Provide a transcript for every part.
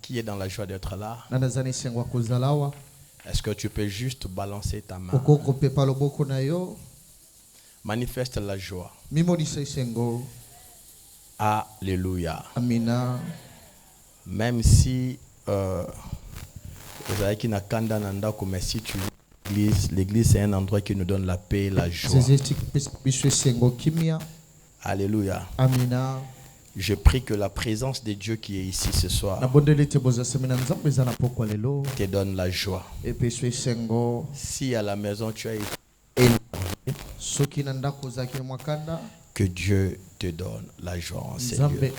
Qui est dans la joie d'être là? Est-ce que tu peux juste balancer ta main? Manifeste la joie. Alléluia. Amina. Même si vous avez qui n'a kanda nanda comme si tu l'église c'est un endroit qui nous donne la paix, la joie. Alléluia. Amina. Je prie que la présence de Dieu qui est ici ce soir te donne la joie. Si à la maison tu as été que Dieu te donne la joie en ces lieux.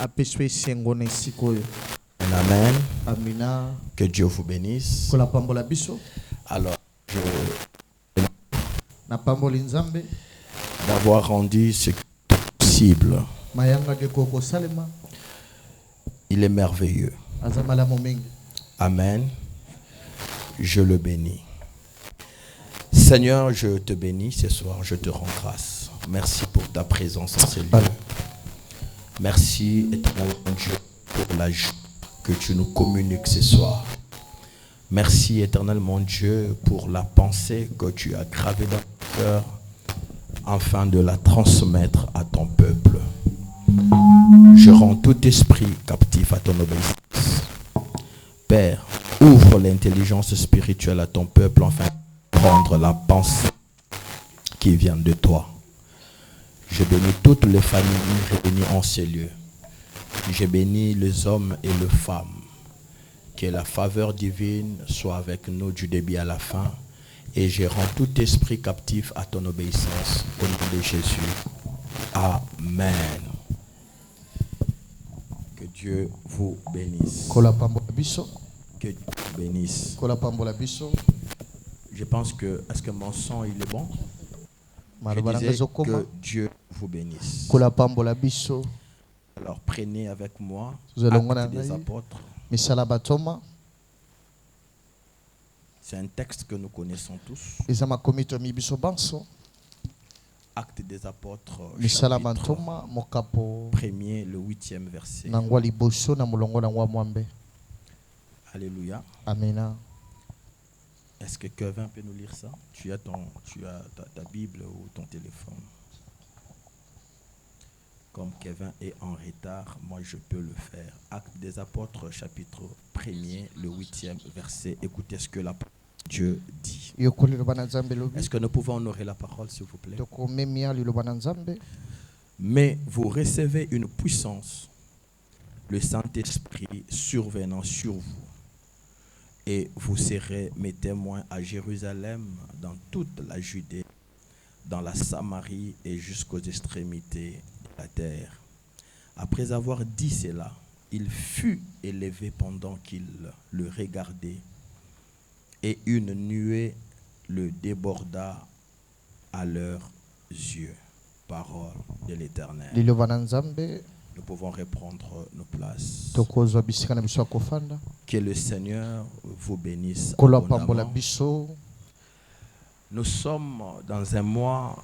Amen. Amina. Que Dieu vous bénisse. Alors, je d'avoir rendu ce qui est possible. Il est merveilleux. Amen. Je le bénis. Seigneur, je te bénis ce soir. Je te rends grâce. Merci pour ta présence en ces lieux. Merci, éternel Dieu, pour la joie que tu nous communiques ce soir. Merci, éternel mon Dieu, pour la pensée que tu as gravée dans ton cœur afin de la transmettre à ton peuple. Je rends tout esprit captif à ton obéissance. Père, ouvre l'intelligence spirituelle à ton peuple afin de prendre la pensée qui vient de toi. Je bénis toutes les familles réunies en ces lieux. Je bénis les hommes et les femmes. Que la faveur divine soit avec nous du début à la fin. Et je rends tout esprit captif à ton obéissance. Au nom de Jésus. Amen. Que Dieu vous bénisse. Que Dieu vous bénisse. Je pense que, est-ce que mon son il est bon? Je disais que Dieu vous bénisse. Alors prenez avec moi Actes des Apôtres. C'est un texte que nous connaissons tous. Actes des Apôtres, chapitre 1er, le 8e verset. Alléluia. Amen. Est-ce que Kevin peut nous lire ça? Tu as ta Bible ou ton téléphone? Comme Kevin est en retard, moi je peux le faire. Actes des Apôtres, chapitre 1er, le 8e verset. Écoutez ce que la parole de Dieu dit. Est-ce que nous pouvons honorer la parole, s'il vous plaît? Mais vous recevez une puissance, le Saint-Esprit survenant sur vous. Et vous serez mes témoins à Jérusalem, dans toute la Judée, dans la Samarie et jusqu'aux extrémités de la terre. Après avoir dit cela, il fut élevé pendant qu'il le regardait, et une nuée le déborda à leurs yeux. Parole de l'Éternel. Nous pouvons reprendre nos places. Que le Seigneur vous bénisse abondamment. Nous sommes dans un mois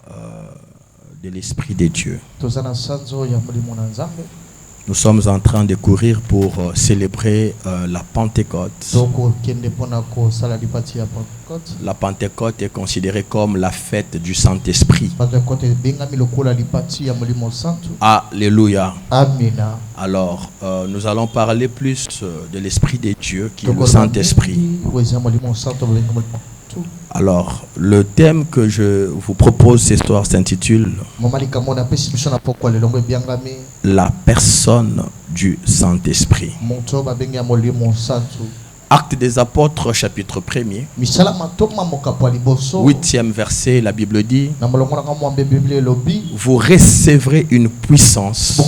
de l'Esprit de Dieu. Nous sommes en train de courir pour célébrer la Pentecôte. La Pentecôte est considérée comme la fête du Saint-Esprit. Alléluia. Alors, nous allons parler plus de l'Esprit de Dieu qui est le Saint-Esprit. Alors, le thème que je vous propose ce soir s'intitule La personne du Saint-Esprit. Actes des Apôtres, chapitre 1er, 8e verset, la Bible dit: vous recevrez une puissance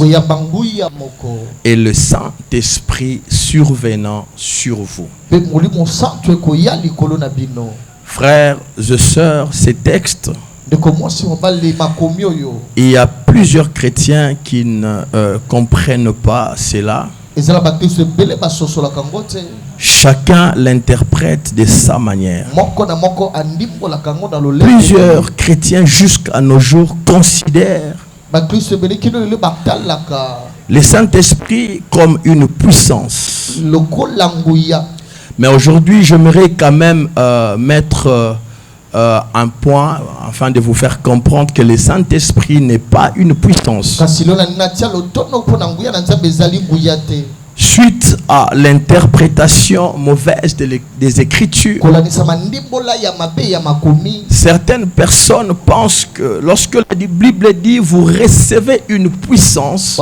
et le Saint-Esprit survenant sur vous. Frères et sœurs, ces textes, il y a plusieurs chrétiens qui ne comprennent pas cela. Chacun l'interprète de sa manière. Plusieurs chrétiens jusqu'à nos jours considèrent Le Saint-Esprit comme une puissance. Mais aujourd'hui, j'aimerais quand même mettre un point afin de vous faire comprendre que le Saint-Esprit n'est pas une puissance. Suite à l'interprétation mauvaise des Écritures, certaines personnes pensent que lorsque la Bible dit vous recevez une puissance,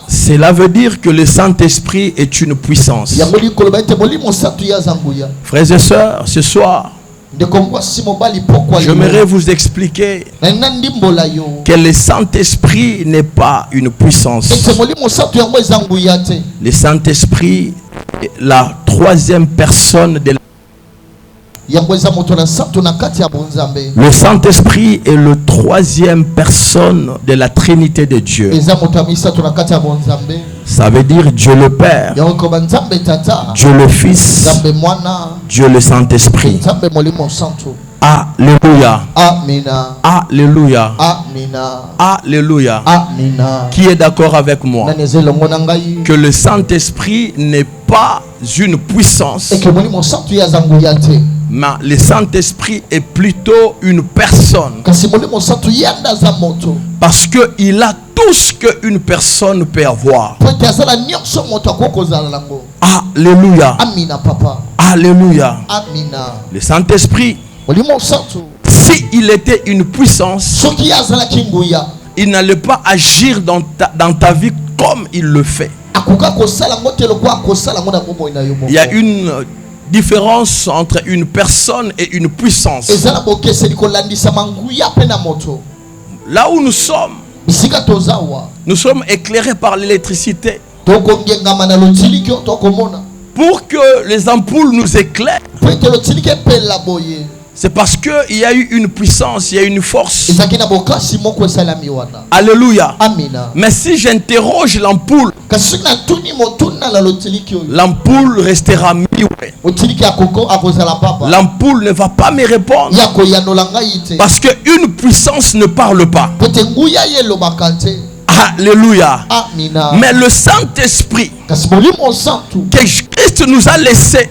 cela veut dire que le Saint-Esprit est une puissance. Frères et sœurs, ce soir, j'aimerais vous expliquer que le Saint-Esprit n'est pas une puissance. Le Saint-Esprit est la troisième personne de la... Le Saint-Esprit est le troisième personne de la Trinité de Dieu. Ça veut dire Dieu le Père, Dieu le Fils, Dieu le Saint-Esprit. Alléluia. Alléluia. Alléluia. Qui est d'accord avec moi que le Saint-Esprit n'est pas une puissance, mais le Saint-Esprit est plutôt une personne, parce qu'il a tout ce qu'une personne peut avoir. Alléluia. Alléluia. Le Saint-Esprit, s'il était une puissance, il n'allait pas agir dans ta vie comme il le fait. Il y a une différence entre une personne et une puissance. Là où nous sommes éclairés par l'électricité. Pour que les ampoules nous éclairent, c'est parce qu'il y a eu une puissance, il y a une force. Alléluia. Mais si j'interroge l'ampoule, l'ampoule restera muette. L'ampoule ne va pas me répondre, parce qu'une puissance ne parle pas. Alléluia. Mais le Saint-Esprit que Christ nous a laissé,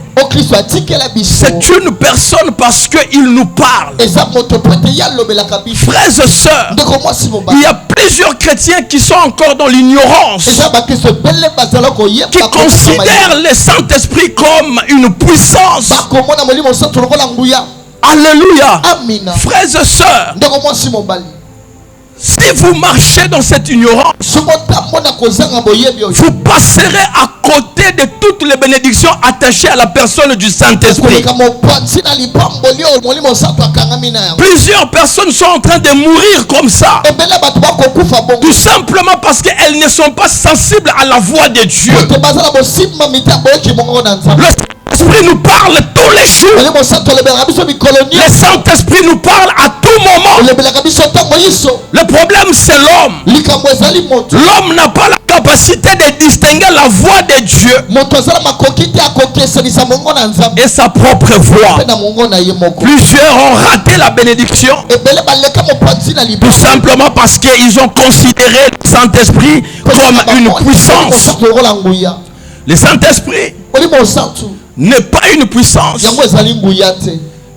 c'est une personne parce qu'il nous parle. Frères et sœurs, il y a plusieurs chrétiens qui sont encore dans l'ignorance, qui considèrent le Saint-Esprit comme une puissance. Alléluia. Frères et sœurs, si vous marchez dans cette ignorance, vous passerez à côté de toutes les bénédictions attachées à la personne du Saint-Esprit. Plusieurs personnes sont en train de mourir comme ça, tout simplement parce qu'elles ne sont pas sensibles à la voix de Dieu. Le Saint-Esprit nous parle tous les jours. Le Saint-Esprit nous parle à tout moment. Le problème, c'est l'homme. L'homme n'a pas la capacité de distinguer la voix de Dieu et sa propre voix. Plusieurs ont raté la bénédiction, tout simplement parce qu'ils ont considéré le Saint-Esprit comme une puissance. Le Saint-Esprit n'est pas une puissance,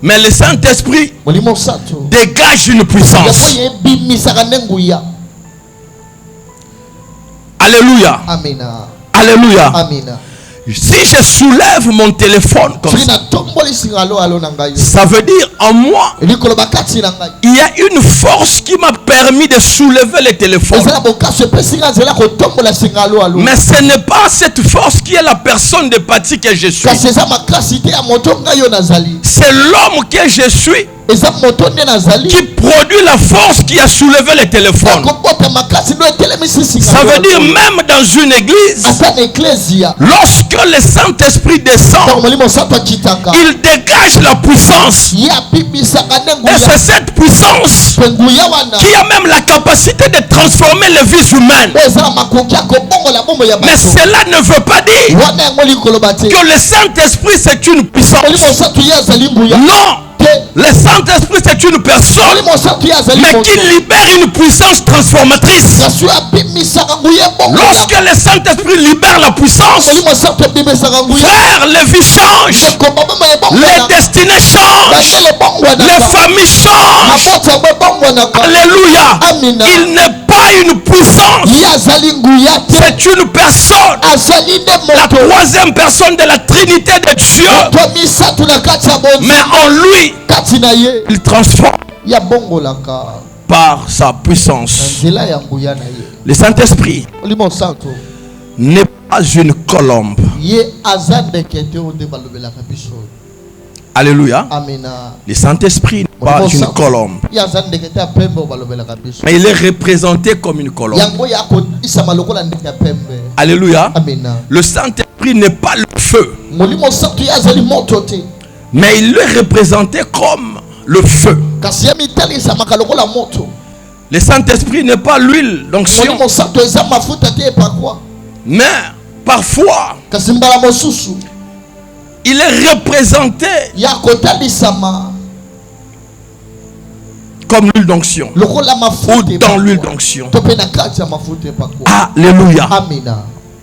mais le Saint-Esprit dégage une puissance. Alléluia. Alléluia. Si je soulève mon téléphone comme ça veut dire en moi, il y a une force qui m'a permis de soulever le téléphone. Mais ce n'est pas cette force qui est la personne de Paty que je suis. C'est l'homme que je suis qui produit la force qui a soulevé le téléphone. Ça veut dire même dans une église, lorsque le Saint-Esprit descend, il dégage la puissance. Et c'est cette puissance qui a même la capacité de transformer les vies humaines. Mais cela ne veut pas dire que le Saint-Esprit c'est une puissance. Non. Le Saint-Esprit, c'est une personne, mais qui libère une puissance transformatrice. Lorsque le Saint-Esprit libère la puissance, frère, les vies changent, les destinées changent, les familles changent. Alléluia. Il n'est pas une puissance, c'est une personne. La troisième personne de la Trinité de Dieu. Mais en lui, il transforme par sa puissance. Le Saint-Esprit n'est pas une colombe. Alléluia. Le Saint-Esprit n'est pas une colombe, mais il est représenté comme une colombe. Alléluia. Le Saint-Esprit n'est pas le feu, mais il est représenté comme le feu. Le Saint-Esprit n'est pas l'huile d'onction, mais parfois il est représenté comme l'huile d'onction ou dans l'huile d'onction. Alléluia.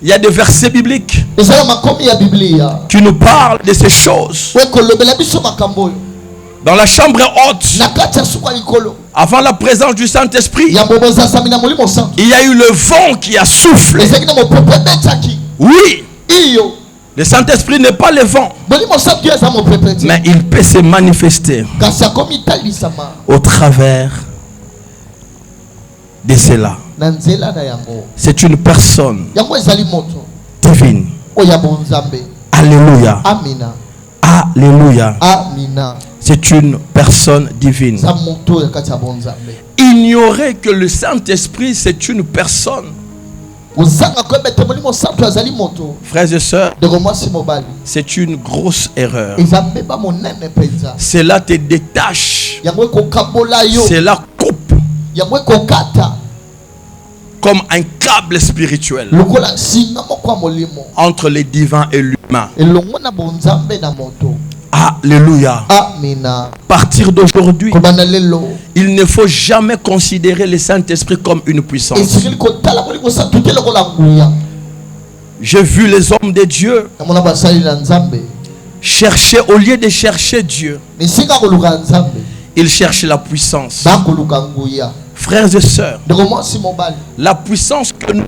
Il y a des versets bibliques qui nous parlent de ces choses. Dans la chambre haute, avant la présence du Saint-Esprit, il y a eu le vent qui a soufflé. Oui, le Saint-Esprit n'est pas le vent, mais il peut se manifester au travers de cela. C'est une personne divine. Alléluia. Alléluia. C'est une personne divine. Ignorer que le Saint-Esprit c'est une personne, frères et sœurs, c'est une grosse erreur. Cela te détache, cela coupe comme un câble spirituel entre le divin et l'humain. Alléluia. À partir d'aujourd'hui, il ne faut jamais considérer le Saint-Esprit comme une puissance. J'ai vu les hommes de Dieu chercher, au lieu de chercher Dieu, ils cherchent la puissance. Frères et sœurs, la puissance que nous,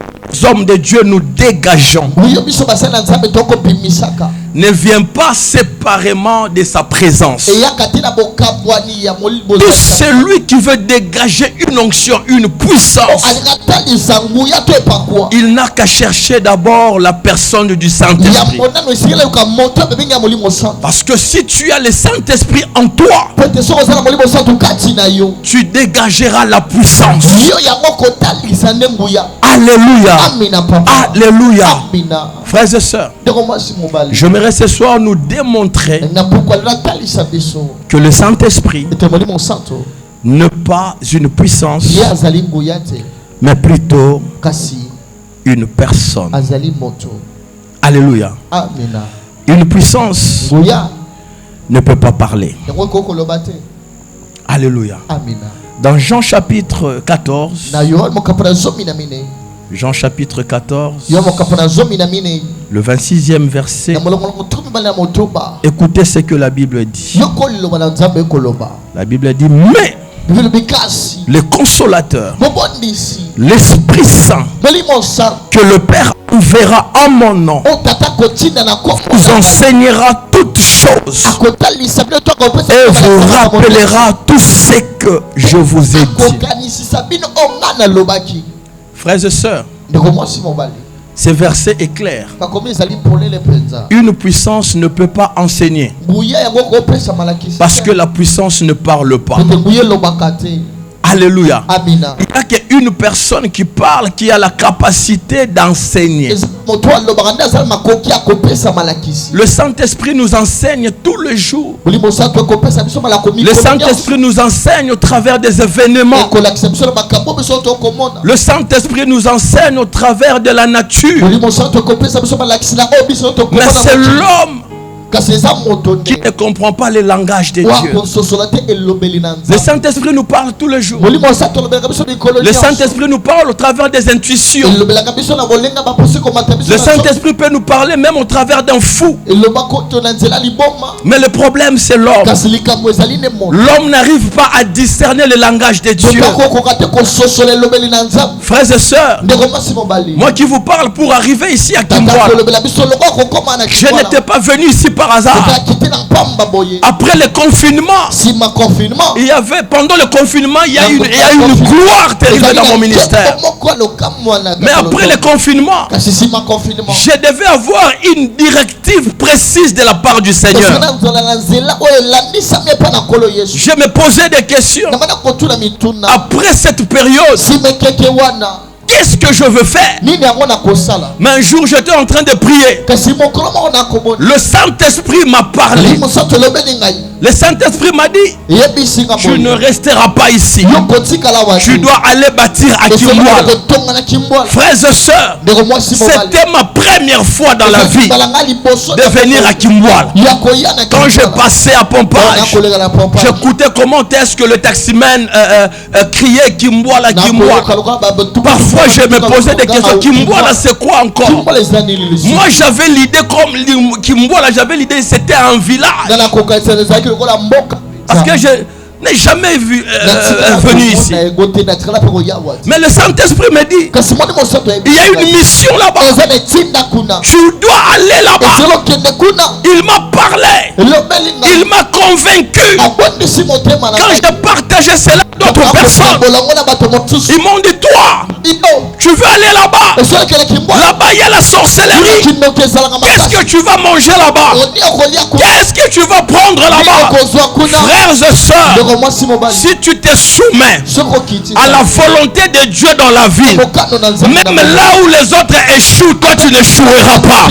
hommes de Dieu, nous dégageons ne vient pas séparément de sa présence. Tout celui qui veut dégager une onction, une puissance, il n'a qu'à chercher d'abord la personne du Saint-Esprit. Parce que si tu as le Saint-Esprit en toi, tu dégageras la puissance. Alléluia. Alléluia. Frères et sœurs, j'aimerais ce soir nous démontrer que le Saint-Esprit n'est pas une puissance, mais plutôt une personne. Alléluia. Une puissance ne peut pas parler. Alléluia. Dans Jean chapitre 14, Jean chapitre 14, le 26e verset, écoutez ce que la Bible dit. La Bible dit, mais le consolateur, l'Esprit Saint, que le Père enverra en mon nom, vous enseignera toutes choses et vous rappellera tout ce que je vous ai dit. Frères et sœurs, ce verset est clair. Une puissance ne peut pas enseigner, parce que la puissance ne parle pas. Alléluia. Il n'y a qu'une personne qui parle qui a la capacité d'enseigner. Le Saint-Esprit nous enseigne tous les jours. Le Saint-Esprit nous enseigne au travers des événements. Le Saint-Esprit nous enseigne au travers de la nature. Mais c'est l'homme qui ne comprend pas le langage de Dieu. Le Saint-Esprit nous parle tous les jours. Le Saint-Esprit nous parle au travers des intuitions. Le Saint-Esprit peut nous parler même au travers d'un fou. Mais le problème, c'est l'homme. L'homme n'arrive pas à discerner le langage de Dieu. Frères et sœurs, moi qui vous parle pour arriver ici à Kimwala, je n'étais pas venu ici par hasard. Après le confinement, pendant le confinement, il y a eu une gloire terrible dans mon ministère. Mais après le confinement, je devais avoir une directive précise de la part du Seigneur. Je me posais des questions. Après cette période, qu'est-ce que je veux faire? Mais un jour, j'étais en train de prier. Le Saint-Esprit m'a parlé. Le Saint-Esprit m'a dit, tu ne resteras pas ici. Tu dois aller bâtir à Kimwala. Frères et sœurs, c'était ma première fois dans la vie de venir à Kimwala. Quand je passais à Pompage, j'écoutais comment est-ce que le taximan criait Kimwala, Kimwala. Parfois je me posais des questions. Kimwala, c'est quoi encore? Moi j'avais l'idée comme Kimwala, j'avais l'idée c'était un village. Parce que je n'ai jamais venu ici. Mais le Saint-Esprit me dit, il y a une mission là-bas. Tu dois aller là-bas. Il m'a parlé. Il m'a convaincu. Quand j'ai partagé cela à d'autres personnes, ils m'ont dit, toi, tu veux aller là-bas. Là-bas, il y a la sorcellerie. Qu'est-ce que tu vas manger là-bas? Qu'est-ce que tu vas prendre là-bas? Frères et sœurs, si tu te soumets à la volonté de Dieu dans la vie, même là où les autres échouent, toi tu n'échoueras pas.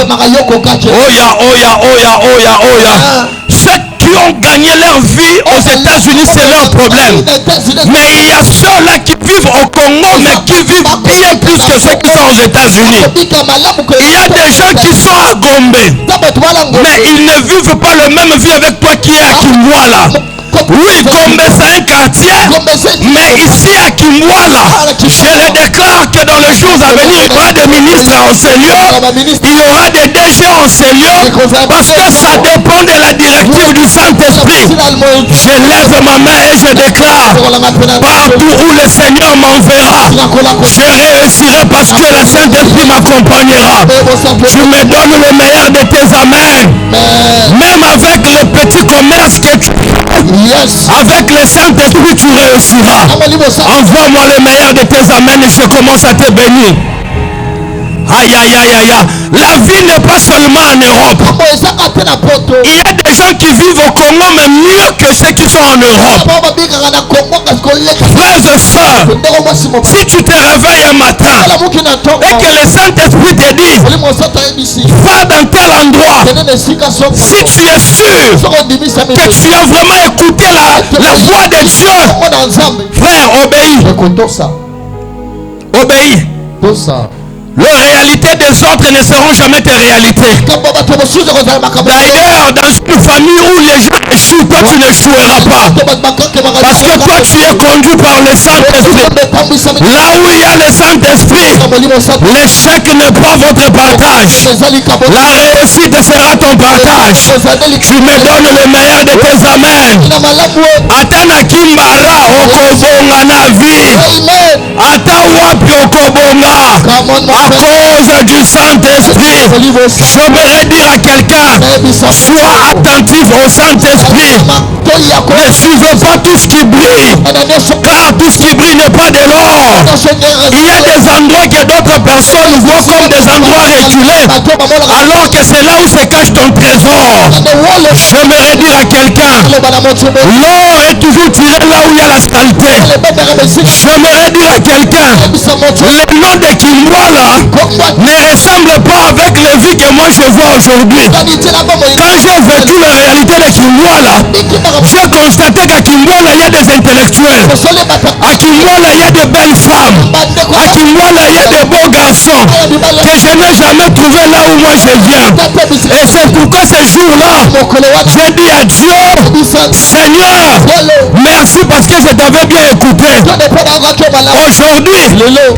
Ceux qui ont gagné leur vie aux États-Unis, c'est leur problème. Mais il y a ceux-là qui vivent au Congo, mais qui vivent bien plus que ceux qui sont aux États-Unis. Il y a des gens qui sont à Gombe, mais ils ne vivent pas la même vie avec toi qui est à Kimwala. Oui, Gombe c'est un quartier, mais ici à Kimwala, je le déclare que dans les jours à venir, il y aura des ministres en ces lieux, il y aura des DG en ces lieux, parce que ça dépend de la directive du Saint-Esprit. Je lève ma main et je déclare, partout où le Seigneur m'enverra, je réussirai parce que le Saint-Esprit m'accompagnera. Tu me donnes le meilleur de tes amens, même avec le petit commerce que tu avec le Saint-Esprit tu réussiras. Envoie-moi le meilleur de tes amens et je commence à te bénir. Aïe aïe aïe aïe. La vie n'est pas seulement en Europe. Il y a des gens qui vivent au Congo mais mieux que ceux qui sont en Europe. Frères et sœurs, si tu te réveilles un matin et que le Saint-Esprit te dit va dans tel endroit, si tu es sûr que tu as vraiment écouté la voix de Dieu, frère, obéis. Obéis. Les réalités des autres ne seront jamais tes réalités. D'ailleurs, dans une famille où les gens échouent, toi tu n'échoueras pas. Parce que toi tu es conduit par le Saint-Esprit. Là où il y a le Saint-Esprit, l'échec n'est pas votre partage. La réussite sera ton partage. Tu me donnes le meilleur de tes amens. Atana Kimbara okobonga na vie. Ata wapi okobonga. À cause du Saint-Esprit, j'aimerais dire à quelqu'un, sois attentif au Saint-Esprit. Ne suivez pas tout ce qui brille, car tout ce qui brille n'est pas de l'or. Il y a des endroits que d'autres personnes voient comme des endroits reculés, alors que c'est là où se cache ton trésor. J'aimerais dire à quelqu'un, l'or est toujours tiré là où il y a la saleté. J'aimerais dire à quelqu'un, le nom de Kimwala ne ressemble pas avec les vies que moi je vois aujourd'hui. Quand j'ai vécu la réalité de Kimwala, J'ai constaté qu'à Kimbola, il y a des intellectuels. À Kimbola, il y a de belles femmes. À Kimbola, il y a de beaux garçons que je n'ai jamais trouvé là où moi je viens. Et c'est pourquoi ce jour-là, je dis à Dieu, Seigneur, merci parce que je t'avais bien écouté. Aujourd'hui,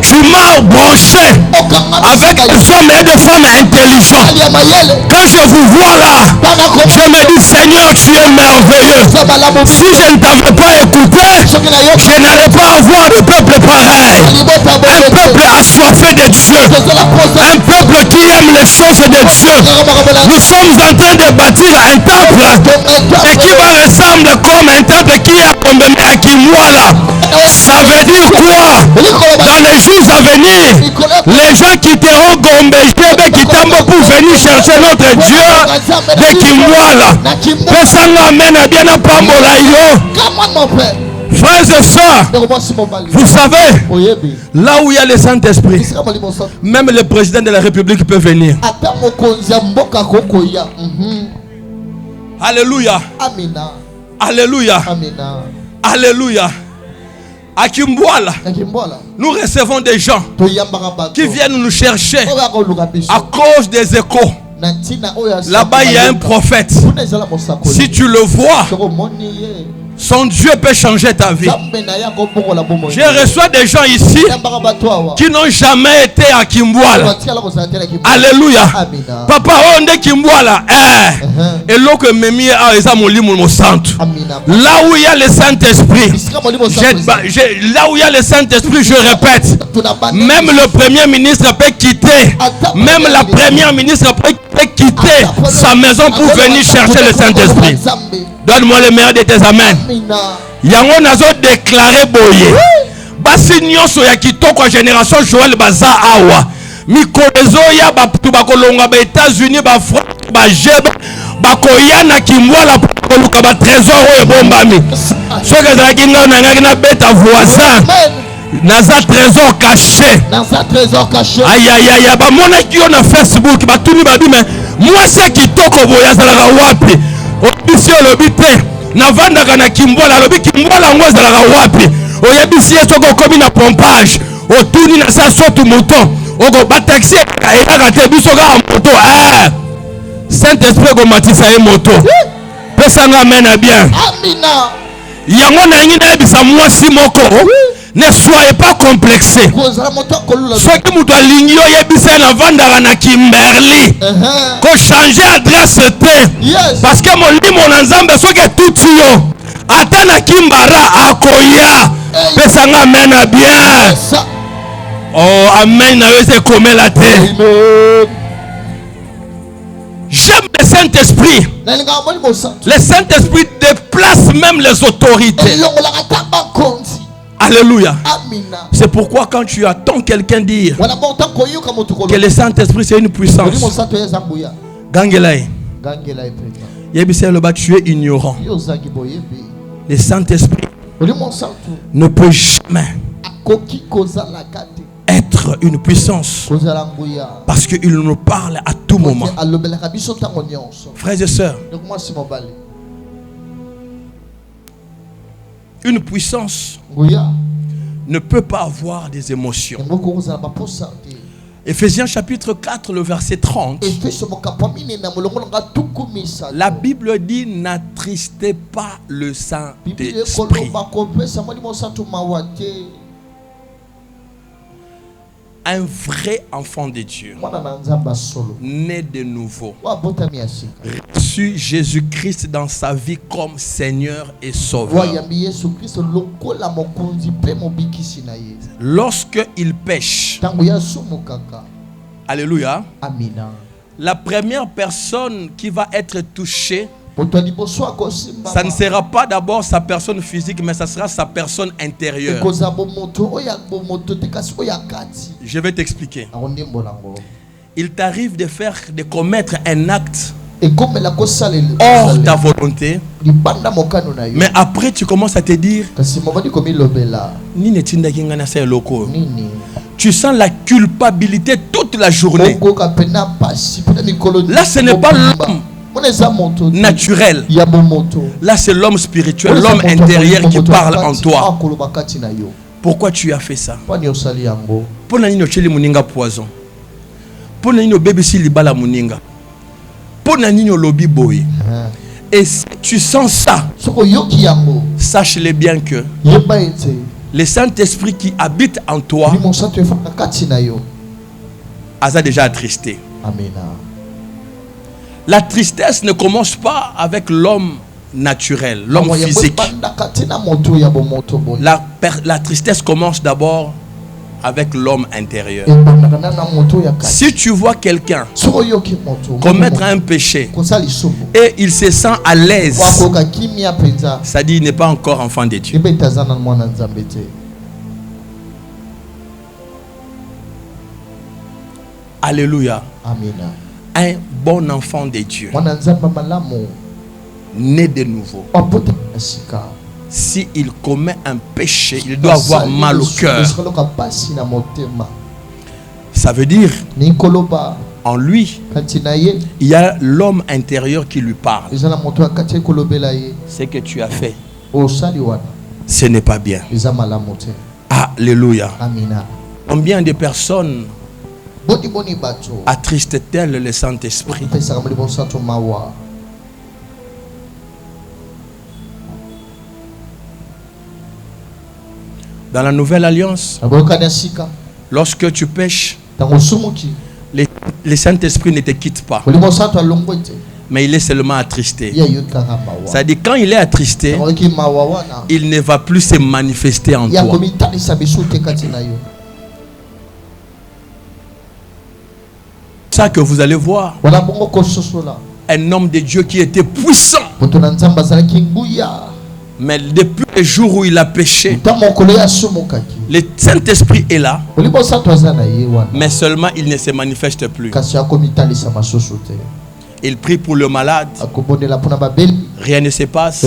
tu m'as branché avec des hommes et des femmes intelligents. Quand je vous vois là, je me dis, Seigneur, tu es merveilleux. Si je ne t'avais pas écouté, je n'allais pas avoir de peuple pareil. Un peuple assoiffé de Dieu. Un peuple qui aime les choses de Dieu. Nous sommes en train de bâtir un temple et qui va ressembler comme un temple qui est condamné à Kimwala. Ça veut dire quoi? Dans les jours à venir, les gens quitteront Gombe, Kitambo pour venir chercher notre Dieu de Kimwala. Frères et sœurs, vous savez, là où il y a le Saint-Esprit, même le président de la République peut venir. Alléluia. Alléluia. Alléluia. À Kimboala, nous recevons des gens qui viennent nous chercher à cause des échos. Là-bas, il y a un prophète. Si tu le vois, son Dieu peut changer ta vie. Je reçois des gens ici qui n'ont jamais été à Kimboala. Alléluia. Papa, on est Kimboala. Et là où il y a le Saint-Esprit, là où il y a le Saint-Esprit, je répète, même le Premier ministre peut quitter, même la Première ministre peut quitter sa maison pour venir chercher le Saint-Esprit. Donne-moi le meilleur de tes amens. Yango nazo déclaré boye. Basi nyonso ya kitoko génération Joël baza awa. Mikolezo ya batu bakolonga ba États-Unis ba France ba jebe bakoya na Kimwala koluka ba trésor oyo bombami. Soka za kinga na ngaki na beta voisin. Naza trésor caché. Aïe aïe aïe ba mona ki na Facebook batuni ba bime. Moi c'est kitoko boya zalaka wapi. Obisi olobite navandaka na Kimbola lobi Kimbola ngo ezalaka wapi oyebisi etoko komi na pompage otuni na sa sotu mouton oko ba taxi eyaka te biso ka moto Saint-Esprit ko matisa e moto pesanga mena bien amina yango na ngina ebisa mwasi moko ne soyez pas complexé. Soit que vous aligné yebisa na vandaka na Kimberly. Ko changer adresse te. Parce que mon limo na Nzambe soit que tout yo. Ata na Kimbara akoya. Pesanga mena bien. Oh amen na wese comme la terre. J'aime le Saint-Esprit. Le Saint-Esprit déplace même les autorités. Alléluia. C'est pourquoi quand tu attends quelqu'un dire que le Saint-Esprit c'est une puissance, Gangelai, tu es ignorant. Le Saint-Esprit ne peut jamais être une puissance parce qu'il nous parle à tout moment. Frères et sœurs, une puissance ne peut pas avoir des émotions. Éphésiens chapitre 4, le verset 30. La Bible dit: n'attristez pas le Saint-Esprit. Un vrai enfant de Dieu, né de nouveau, reçu Jésus-Christ dans sa vie comme Seigneur et Sauveur. Lorsqu'il pêche, alléluia, la première personne qui va être touchée, ça ne sera pas d'abord sa personne physique, mais ça sera sa personne intérieure. Je vais t'expliquer. Il t'arrive de commettre un acte hors ta volonté, mais après tu commences à te dire tu sens la culpabilité toute la journée. Là ce n'est pas l'homme naturel. Là, c'est l'homme spirituel, l'homme intérieur qui parle en toi. Pourquoi tu as fait ça? Pour nani cheli muninga poison. Pour nani bébé si libala muninga. Pour nani lobby boy. Et si tu sens ça, sache-le bien que le Saint-Esprit qui habite en toi a déjà attristé. Amen. La tristesse ne commence pas avec l'homme naturel, l'homme physique. La tristesse commence d'abord avec l'homme intérieur. Si tu vois quelqu'un commettre un péché et il se sent à l'aise, ça dit qu'il n'est pas encore enfant de Dieu. Alléluia. Amen. Un bon enfant de Dieu, né de nouveau, s'il commet un péché, il doit avoir mal au cœur. Ça veut dire, en lui, il y a l'homme intérieur qui lui parle. Ce que tu as fait, ce n'est pas bien. Alléluia. Combien de personnes attriste-t-elle le Saint-Esprit? Dans la nouvelle alliance, lorsque tu pêches, le Saint-Esprit ne te quitte pas, mais il est seulement attristé. C'est-à-dire, quand il est attristé, il ne va plus se manifester en toi. C'est ça que vous allez voir. Un homme de Dieu qui était puissant, mais depuis le jour où il a péché, le Saint-Esprit est là, mais seulement il ne se manifeste plus. Il prie pour le malade, rien ne se passe.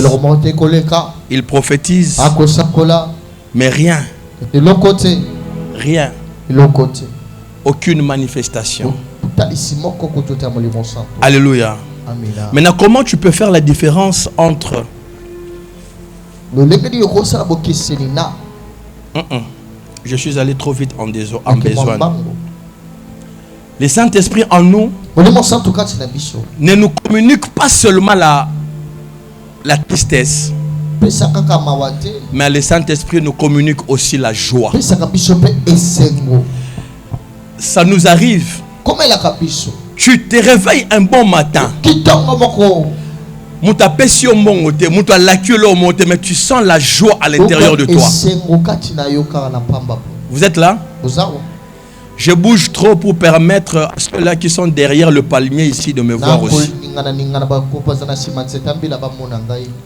Il prophétise, mais rien. Rien. Aucune manifestation. Alléluia. Maintenant, comment tu peux faire la différence entre je suis allé trop vite en besoin. Le Saint-Esprit en nous ne nous communique pas seulement la tristesse, mais le Saint-Esprit nous communique aussi la joie. Ça nous arrive. Tu te réveilles un bon matin, mais tu sens la joie à l'intérieur de toi. Vous êtes là? Je bouge trop pour permettre à ceux-là qui sont derrière le palmier ici de me voir aussi.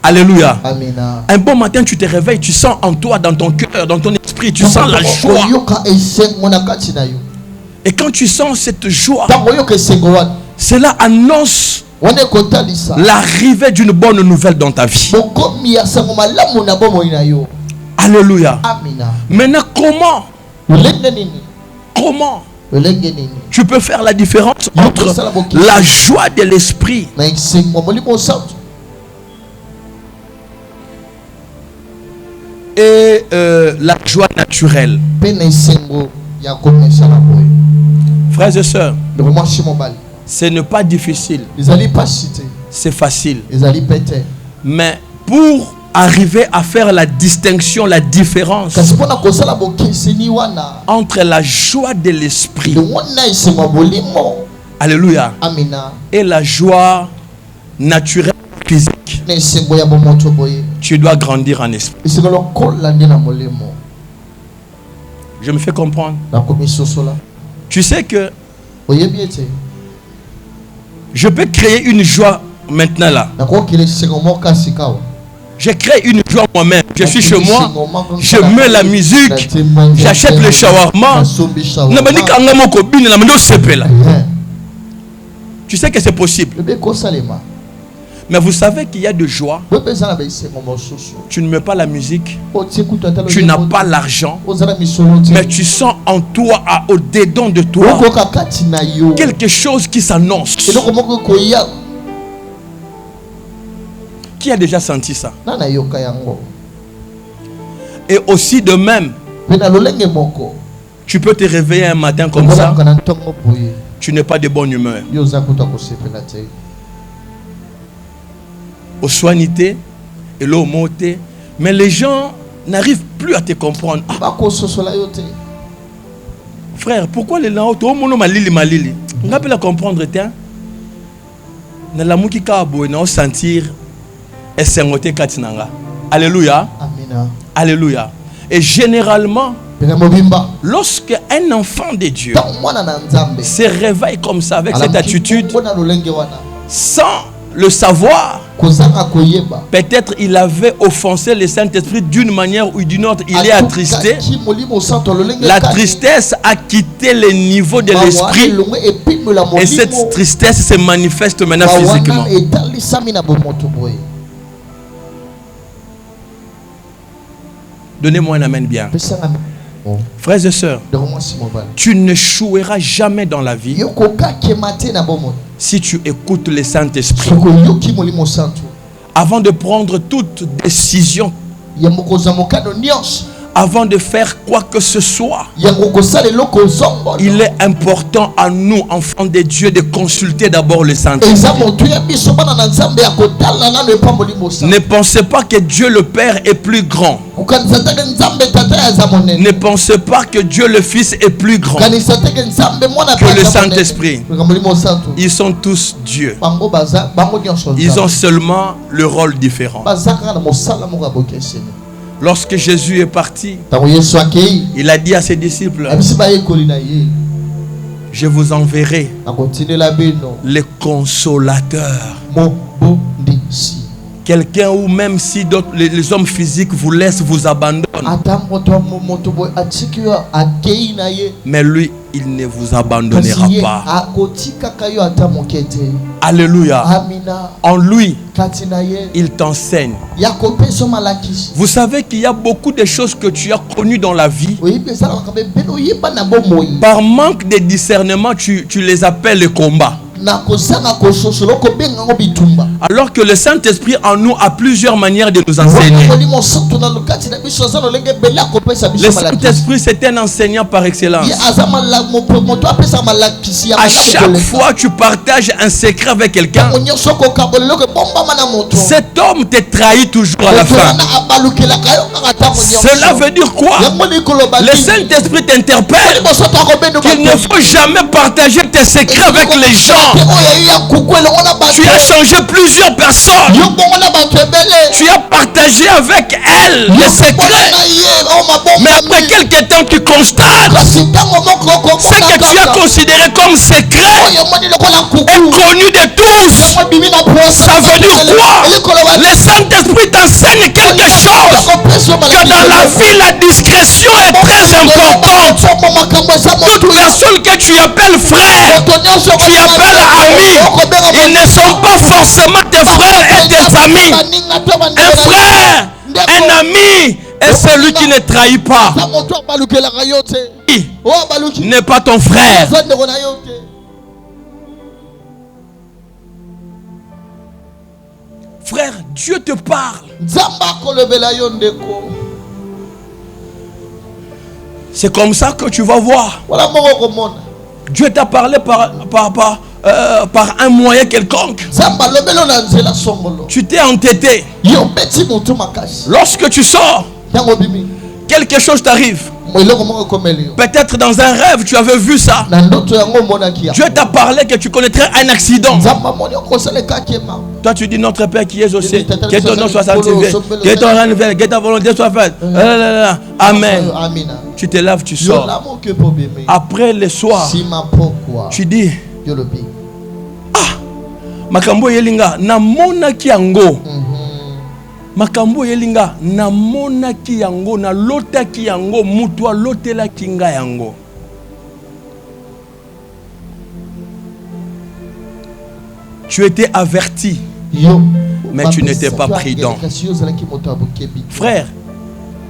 Alléluia. Un bon matin, tu te réveilles, tu sens en toi, dans ton cœur, dans ton esprit, tu sens la joie. Et quand tu sens cette joie, cela annonce l'arrivée d'une bonne nouvelle dans ta vie. Alléluia. Maintenant, comment tu peux faire la différence entre la joie de l'esprit et la joie naturelle? Frères et sœurs, ce n'est pas difficile, c'est facile. Mais pour arriver à faire la distinction, la différence entre la joie de l'esprit, alléluia, et la joie naturelle physique, tu dois grandir en esprit. Je me fais comprendre. Tu sais que je peux créer une joie maintenant là. Je crée une joie moi-même. Je suis chez moi, je mets la musique, j'achète le shawarma. Tu sais que c'est possible. Mais vous savez qu'il y a de joie. Tu ne mets pas la musique, tu n'as pas l'argent, mais tu sens en toi, au-dedans de toi, quelque chose qui s'annonce. Qui a déjà senti ça? Et aussi de même, tu peux te réveiller un matin comme ça, tu n'es pas de bonne humeur. Au soignité et l'eau montée, mais les gens n'arrivent plus à te comprendre. Ah. Frère, pourquoi les gens tout le monde malili? On peut la comprendre, tiens. Na la muki ka boy na sentir esengote katinanga. Alléluia. Amina. Alléluia. Et généralement, lorsque un enfant de Dieu se réveille comme ça avec cette attitude, sans le savoir, peut-être il avait offensé le Saint-Esprit d'une manière ou d'une autre, il est attristé. La tristesse a quitté le niveau de l'esprit et cette tristesse se manifeste maintenant physiquement. Donnez-moi un amen bien. Frères et sœurs, tu ne n'échoueras jamais dans la vie si tu écoutes le Saint-Esprit. Avant de prendre toute décision, avant de faire quoi que ce soit, il est important à nous, enfants de Dieu, de consulter d'abord le Saint-Esprit. Ne pensez pas que Dieu le Père est plus grand. Ne pensez pas que Dieu le Fils est plus grand que le Saint-Esprit. Ils sont tous Dieu. Ils ont seulement le rôle différent. Lorsque Jésus est parti, il a dit à ses disciples, je vous enverrai le consolateur. Quelqu'un où même si les hommes physiques vous laissent, vous abandonnent, mais lui, il ne vous abandonnera pas. Alléluia. En lui, il t'enseigne. Vous savez qu'il y a beaucoup de choses que tu as connues dans la vie. Par manque de discernement, tu les appelles le combat. Alors que le Saint-Esprit en nous a plusieurs manières de nous enseigner. Le Saint-Esprit, c'est un enseignant par excellence. À chaque fois que tu partages un secret avec quelqu'un, cet homme te trahit toujours à la fin. Cela veut dire quoi? Le Saint-Esprit t'interpelle qu'il ne faut jamais partager tes secrets avec les gens. Tu as changé plusieurs personnes. Tu as partagé avec elles les secrets. Mais après quelques temps, tu constates ce que tu as considéré comme secret est connu de tous. Ça veut dire quoi? Le Saint-Esprit t'enseigne quelque chose. Que dans la vie, la discrétion est très importante. Toute personne que tu appelles frère, tu appelles ami, ils ne sont pas forcément tes frères et tes amis. Un frère, un ami est celui qui ne trahit pas. Il n'est pas ton frère. Frère, Dieu te parle. C'est comme ça que tu vas voir. Dieu t'a parlé par un moyen quelconque. Tu t'es entêté. Lorsque tu sors, quelque chose t'arrive. Peut-être dans un rêve tu avais vu ça. Dieu t'a parlé que tu connaîtrais un accident. Toi tu dis notre Père qui est aux cieux, que ton nom soit sanctifié, que ton règne vienne, que ta volonté soit faite. Amen. Tu te laves, tu sors. Après le soir, tu dis ah, makambo yelinga namona kiango. Makambo yelinga namona kiango na lota kiango mutu lotela kinga yango. Tu étais averti, mais tu n'étais pas prudent. Frère,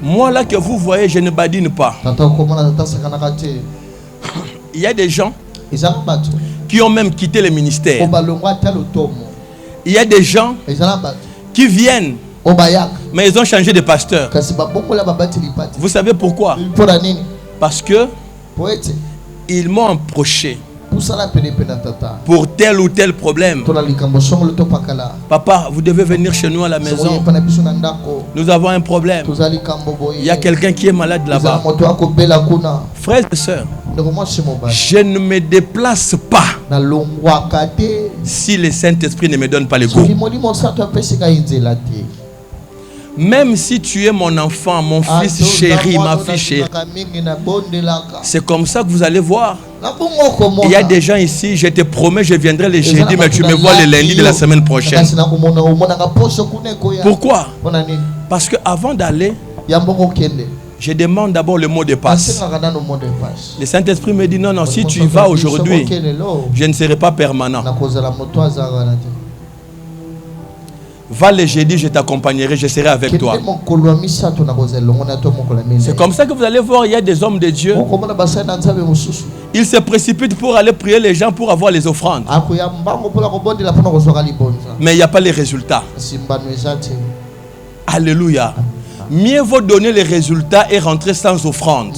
moi là que vous voyez, je ne badine pas. Il y a des gens qui ont même quitté le ministère. Il y a des gens qui viennent, mais ils ont changé de pasteur. Vous savez pourquoi? Parce que ils m'ont approché pour tel ou tel problème. Papa, vous devez venir chez nous à la maison. Nous avons un problème. Il y a quelqu'un qui est malade là-bas. Frères et sœurs, je ne me déplace pas si le Saint-Esprit ne me donne pas le goût. Même si tu es mon enfant, mon fils chéri, ma fille chérie, c'est comme ça que vous allez voir. Il y a des gens ici, je te promets, je viendrai le jeudi, mais tu me vois le lundi de la semaine prochaine. Pourquoi? Parce qu'avant d'aller, je demande d'abord le mot de passe. Le Saint-Esprit me dit non, non, si tu y vas aujourd'hui, je ne serai pas permanent. Va le jeudi, je t'accompagnerai, je serai avec toi. C'est comme ça que vous allez voir, il y a des hommes de Dieu. Ils se précipitent pour aller prier les gens pour avoir les offrandes. Mais il n'y a pas les résultats. Alléluia. Mieux vaut donner les résultats et rentrer sans offrande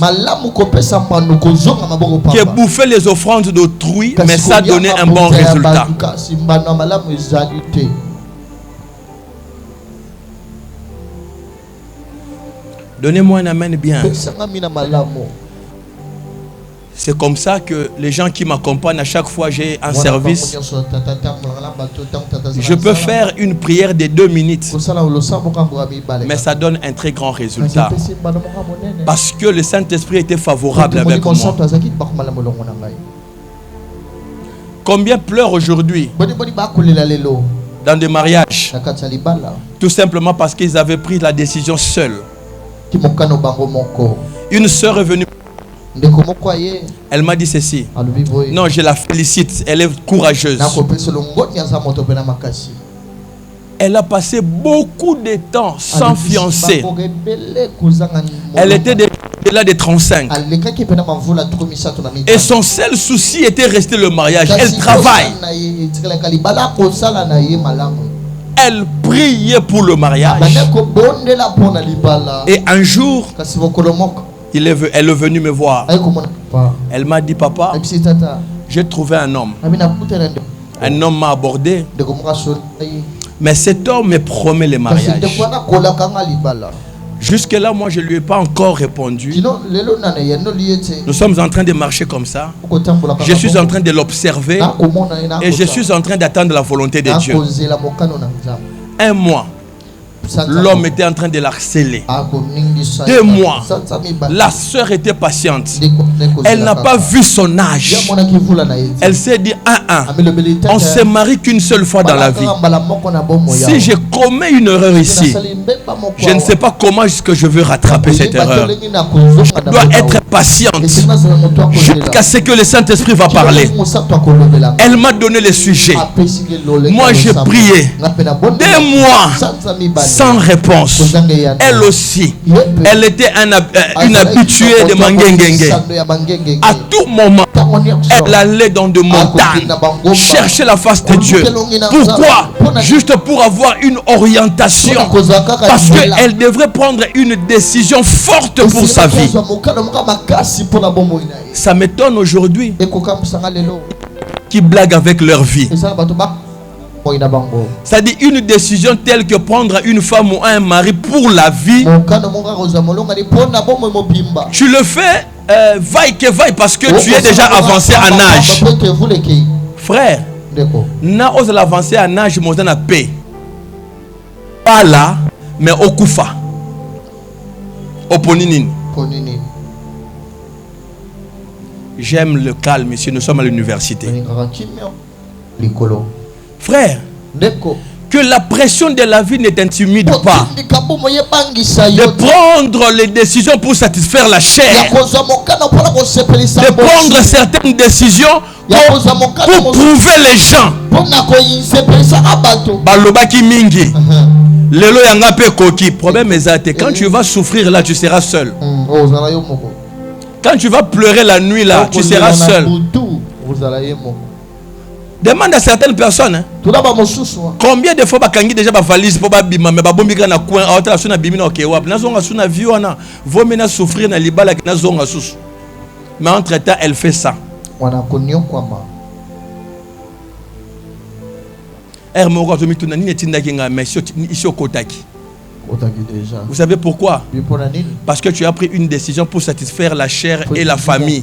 que bouffer les offrandes d'autrui, mais ça donner un bon résultat. Donnez-moi un amen bien. C'est comme ça que les gens qui m'accompagnent, à chaque fois j'ai un service, je peux faire une prière de 2 minutes, mais ça donne un très grand résultat. Parce que le Saint-Esprit était favorable avec moi. Combien pleurent aujourd'hui dans des mariages? Tout simplement parce qu'ils avaient pris la décision seuls. Une sœur est venue. Elle m'a dit ceci. Non, je la félicite. Elle est courageuse. Elle a passé beaucoup de temps sans fiancé. Elle était déjà de 35. Et son seul souci était resté le mariage. Elle travaille. Elle priait pour le mariage. Et un jour, elle est venue me voir. Elle m'a dit, papa, j'ai trouvé un homme. Un homme m'a abordé. Mais cet homme me promet le mariage. Jusque-là, moi, je ne lui ai pas encore répondu. Nous sommes en train de marcher comme ça. Je suis en train de l'observer. Et je suis en train d'attendre la volonté de Dieu. Un mois, l'homme était en train de l'harceler. 2 mois, la sœur était patiente. Elle n'a pas vu son âge. Elle s'est dit, on ne se marie qu'une seule fois dans la vie. Si je commets une erreur ici, je ne sais pas comment est-ce que je veux rattraper cette erreur. Je dois être patiente jusqu'à ce que le Saint-Esprit va parler. Elle m'a donné le sujet. Moi, j'ai prié 2 mois sans réponse. Elle aussi, elle était une habituée de Mangengenge. À tout moment, elle allait dans des montagnes chercher la face de Dieu. Pourquoi? Juste pour avoir une orientation. Parce qu'elle devrait prendre une décision forte pour sa vie. Ça m'étonne aujourd'hui qui blaguent avec leur vie. C'est-à-dire une décision telle que prendre une femme ou un mari pour la vie. Tu le fais vaille que vaille parce que tu es déjà avancé en âge. Frère, na ose l'avancer en âge, mais on a paix. Pas là, mais au Koufa. Au Poninin. J'aime le calme ici, nous sommes à l'université. Frère, que la pression de la vie ne t'intimide pas. De prendre les décisions pour satisfaire la chair. De prendre certaines décisions pour prouver les gens. Balobaki mingi. Lelo yanga pe koki. Problème est quand tu vas souffrir là, tu seras seul. Quand tu vas pleurer la nuit là, tu seras seul. Demande à certaines personnes. Hein. Combien de fois bakangi déjà ba valise pour ba bima mais ba bombika na coin autre suna bimina okewap na zonga suna viona vaut mena souffrir na libala na zonga susu. Mais entre temps elle fait ça. Wana konyo kwama. Moko to mituna ni netinda kinga mais ici au Kotaki. Vous savez pourquoi? Parce que tu as pris une décision pour satisfaire la chair et la famille.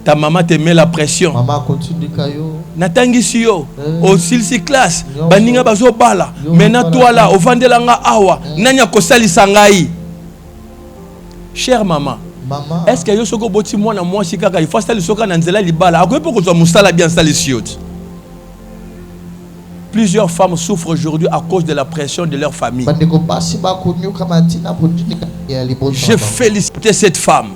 Ta maman te met la pression. Natangisi yo, au silsi classe, baninga bazo bala. Maintenant toi là, au vandelanga awa, nanya kosali sangai. Chère maman, est-ce que yo soko boti mwana mwasi kaka il faut sali soka na nzela libala. Akoye poko zo musala bien sali siot. Plusieurs femmes souffrent aujourd'hui à cause de la pression de leur famille. Je félicite cette femme.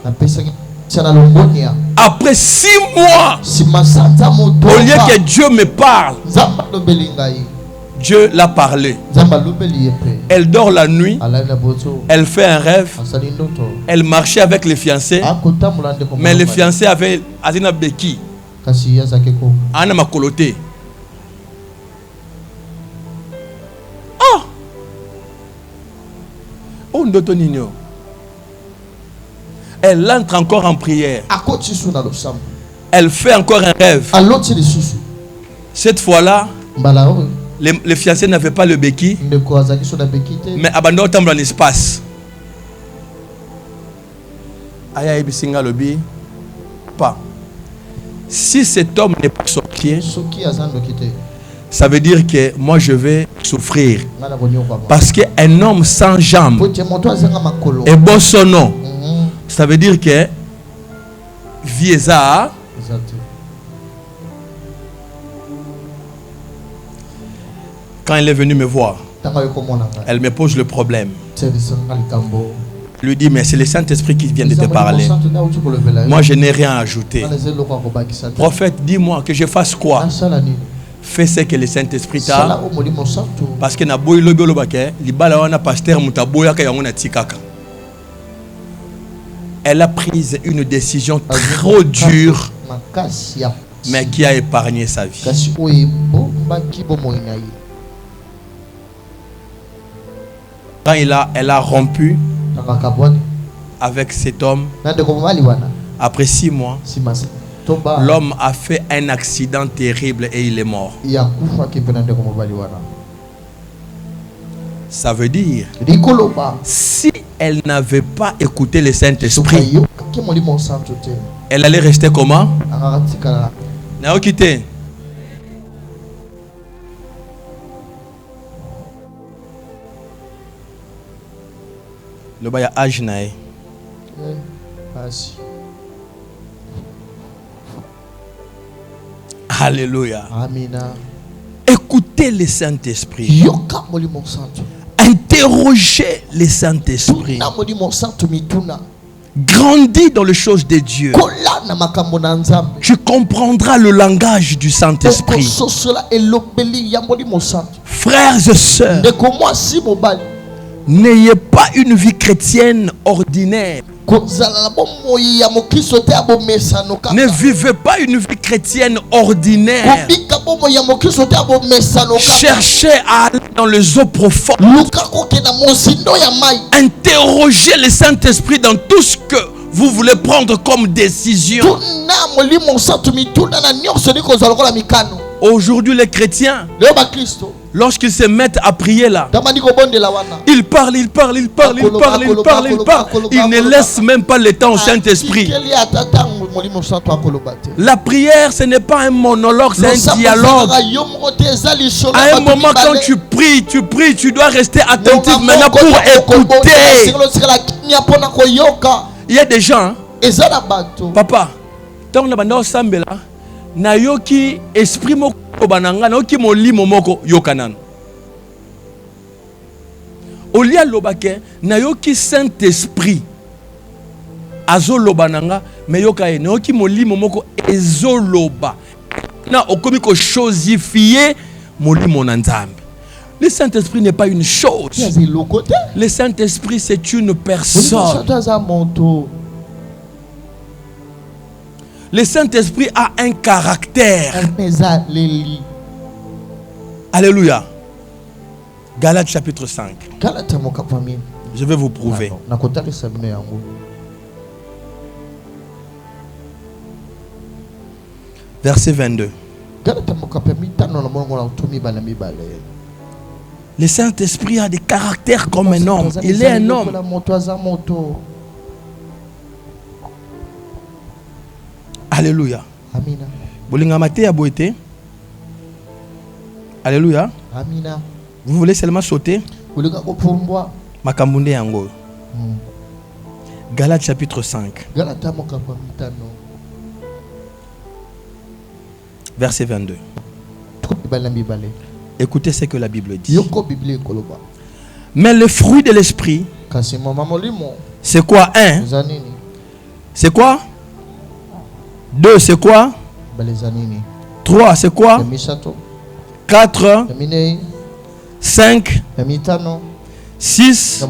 Après 6 mois, au lieu que Dieu me parle, Dieu l'a parlé. Elle dort la nuit, elle fait un rêve, elle marchait avec les fiancés, mais les fiancés avaient Azina Beki, Anna Makolote. Elle entre encore en prière. Elle fait encore un rêve. Cette fois-là, les fiancés n'avaient pas le béquille, mais abandonnent dans l'espace. Pas. Si cet homme n'est pas sorti, ça veut dire que moi je vais souffrir. Parce qu'un homme sans jambes et bon son nom, ça veut dire que Vieza, quand elle est venue me voir, elle me pose le problème. Je lui dis, mais c'est le Saint-Esprit qui vient de te parler. Moi je n'ai rien à ajouter. Prophète, dis-moi que je fasse quoi? Fais ce que le Saint-Esprit t'a. Parce que na boy lobi olobake libala wana pasteur mutaboya ka yango na tikaka. Elle a pris une décision trop dure, mais qui a épargné sa vie. Quand elle a rompu avec cet homme, après 6 mois, l'homme a fait un accident terrible et il est mort. Ça veut dire, si elle n'avait pas écouté le Saint-Esprit, elle allait rester comment? N'a quitté. Le baya âge nae. Alléluia. Amina. Écoutez le Saint-Esprit. Interrogez le Saint-Esprit. Grandis dans les choses de Dieu. Tu comprendras le langage du Saint-Esprit. Frères et sœurs, n'ayez pas une vie chrétienne ordinaire. Ne vivez pas une vie chrétienne ordinaire. Cherchez à aller dans les eaux profondes. Interrogez le Saint-Esprit dans tout ce que vous voulez prendre comme décision. Aujourd'hui, les chrétiens, lorsqu'ils se mettent à prier là, ils parlent. Ils ne laissent même pas le temps au Saint-Esprit. La prière, ce n'est pas un monologue, c'est un dialogue. À un moment, quand tu pries, tu dois rester attentif maintenant pour écouter. Il y a des gens, papa, tant que nous sommes là, na yoki esprit moko bananga na yoki molimo moko yokanan olia lobake na yoki Saint-Esprit azoloba nanga me yoka na yoki molimo moko ezoloba na okomi ko chosifier molimo na Nzambe. Le Saint-Esprit n'est pas une chose. Le Saint-Esprit c'est une personne. Le Saint-Esprit a un caractère. Alléluia. Galates chapitre 5. Je vais vous prouver. Verset 22. Le Saint-Esprit a des caractères comme un homme. Il est un homme. Alléluia. Alléluia. Vous voulez seulement sauter? Makambounde yango. Galates chapitre 5. Verset 22. Écoutez ce que la Bible dit. Mais le fruit de l'esprit, c'est quoi? 1. C'est quoi? 2, c'est quoi? 3, c'est quoi? 4, 5, 6,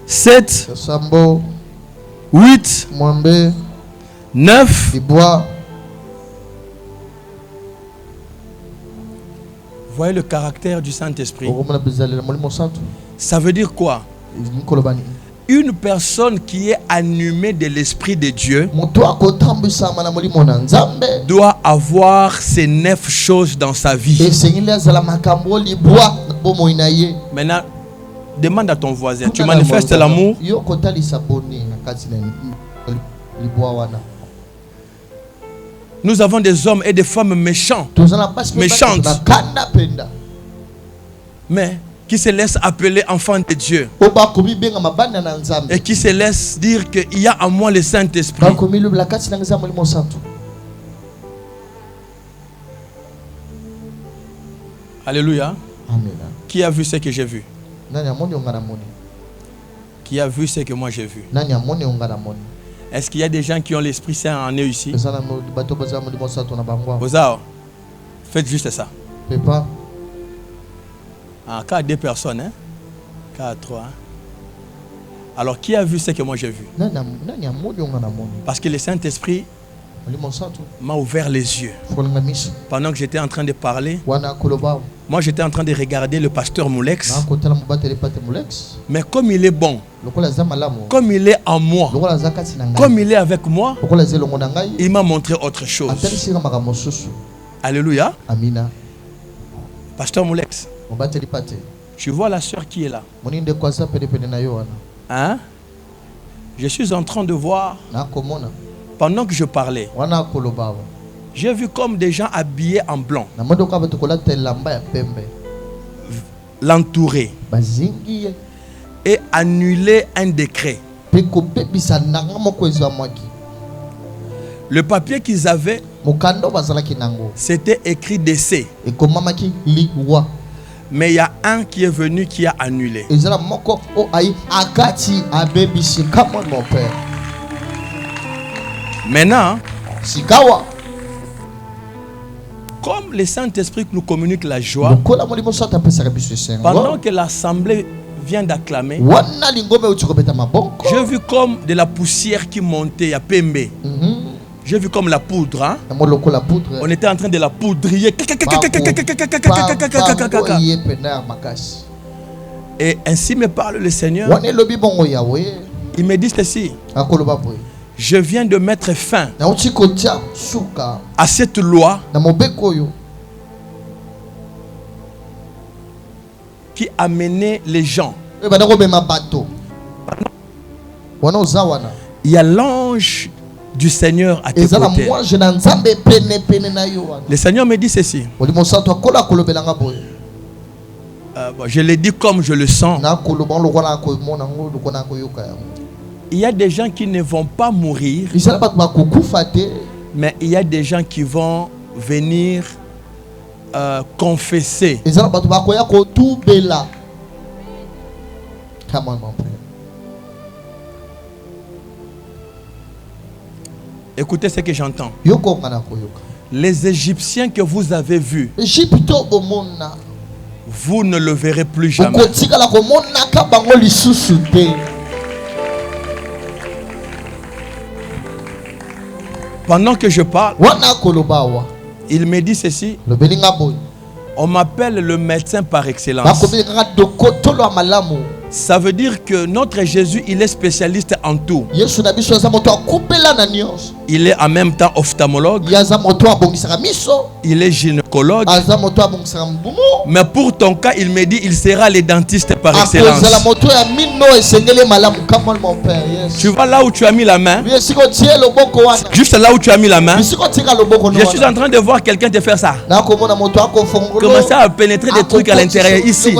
7, 8, 9. Voyez le caractère du Saint-Esprit. Ça veut dire quoi? Une personne qui est animée de l'Esprit de Dieu doit avoir ces 9 choses dans sa vie. Maintenant, demande à ton voisin, tu manifestes l'amour? Nous avons des hommes et des femmes méchants, méchantes, mais qui se laissent appeler enfants de Dieu et qui se laissent dire qu'il y a en moi le Saint-Esprit. Alléluia. Qui a vu ce que j'ai vu? Qui a vu ce que moi j'ai vu? Est-ce qu'il y a des gens qui ont l'Esprit Saint en eux ici? Faites juste ça. Qu'à 2 personnes, hein? Qu'à 3. Alors, qui a vu ce que moi j'ai vu? Parce que le Saint-Esprit m'a ouvert les yeux. Pendant que j'étais en train de parler, moi j'étais en train de regarder le pasteur Moulex. Mais comme il est bon, comme il est en moi, comme il est avec moi, il m'a montré autre chose. Alléluia. Pasteur Moulex, tu vois la soeur qui est là? Hein? Je suis en train de voir. Pendant que je parlais, j'ai vu comme des gens habillés en blanc l'entourer et annuler un décret. Le papier qu'ils avaient, c'était écrit décès. Mais il y a un qui est venu qui a annulé. Maintenant, comme le Saint-Esprit nous communique la joie, pendant que l'assemblée vient d'acclamer, j'ai vu comme de la poussière qui montait à Pembe. J'ai vu comme la poudre. Hein? On était en train de la poudrier. Et ainsi me parle le Seigneur. Il me dit ceci. Je viens de mettre fin à cette loi qui a mené les gens. Il y a l'ange du Seigneur à tes côtés. Le Seigneur me dit ceci. Je l'ai dit comme je le sens. Il y a des gens qui ne vont pas mourir, mais il y a des gens qui vont venir confesser. Écoutez ce que j'entends. Les Égyptiens que vous avez vus, vous ne le verrez plus jamais. Pendant que je parle, il me dit ceci. On m'appelle le médecin par excellence. Ça veut dire que notre Jésus, il est spécialiste en tout. Il est en même temps ophtalmologue. Il est gynécologue. Mais pour ton cas, il me dit il sera le dentiste par excellence. Tu vois là où tu as mis la main? Juste là où tu as mis la main. Je suis en train de voir quelqu'un te faire ça. Commencer à pénétrer des trucs à l'intérieur ici.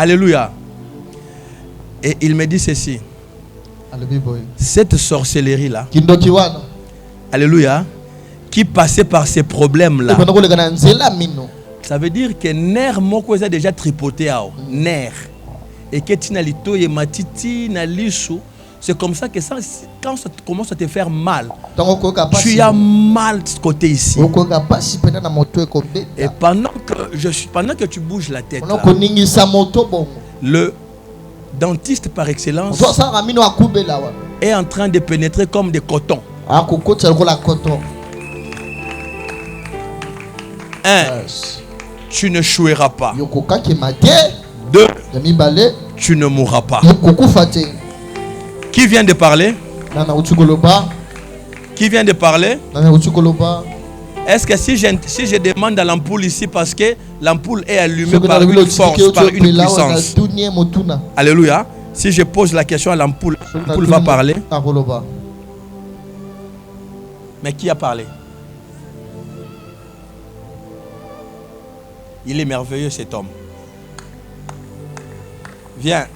Alléluia. Et il me dit ceci. Cette sorcellerie-là, alléluia, qui passait par ces problèmes-là, ça veut dire que nerf moko est déjà tripoté à nerf. Et que tu n'as lito et matiti na lisu. C'est comme ça que ça, quand ça commence à te faire mal, tu as mal de ce côté ici. Et pendant que tu bouges la tête, là, le dentiste par excellence est en train de pénétrer comme des cotons. Un, tu ne choueras pas. Deux, tu ne mourras pas. Qui vient de parler? Qui vient de parler? Est-ce que si je demande à l'ampoule ici, parce que l'ampoule est allumée par une force, par une puissance. Alléluia. Si je pose la question à l'ampoule, l'ampoule va parler. Mais qui a parlé? Il est merveilleux cet homme. Viens.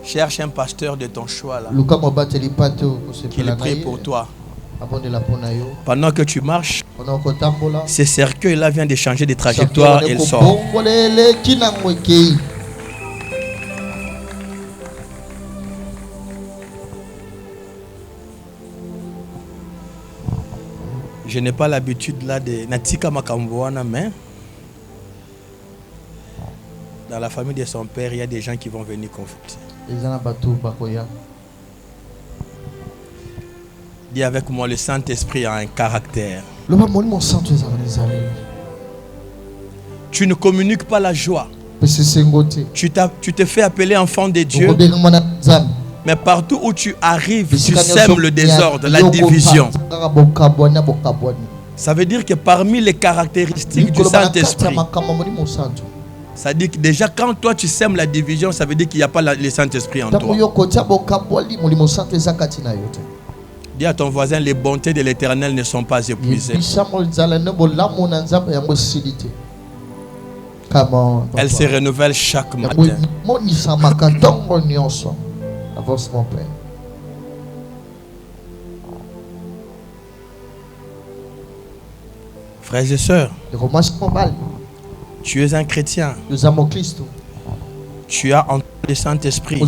Cherche un pasteur de ton choix là. Qu'il prie pour toi. Pendant que tu marches, ce cercueil là vient de changer de trajectoire et il sort. Je n'ai pas l'habitude là de Natika Makamboana, mais dans la famille de son père, il y a des gens qui vont venir confesser. Dis avec moi, le Saint-Esprit a un caractère. Tu ne communiques pas la joie. Tu te fais appeler enfant de Dieu. Mais partout où tu arrives, tu sèmes le désordre, la division. Ça veut dire que parmi les caractéristiques du Saint-Esprit, ça dit que déjà quand toi tu sèmes la division, ça veut dire qu'il n'y a pas le Saint-Esprit en toi. Dis à ton voisin, les bontés de l'Éternel ne sont pas épuisées. Elles se renouvellent chaque matin. Frères et sœurs, tu es un chrétien. Tu as en toi le Saint-Esprit.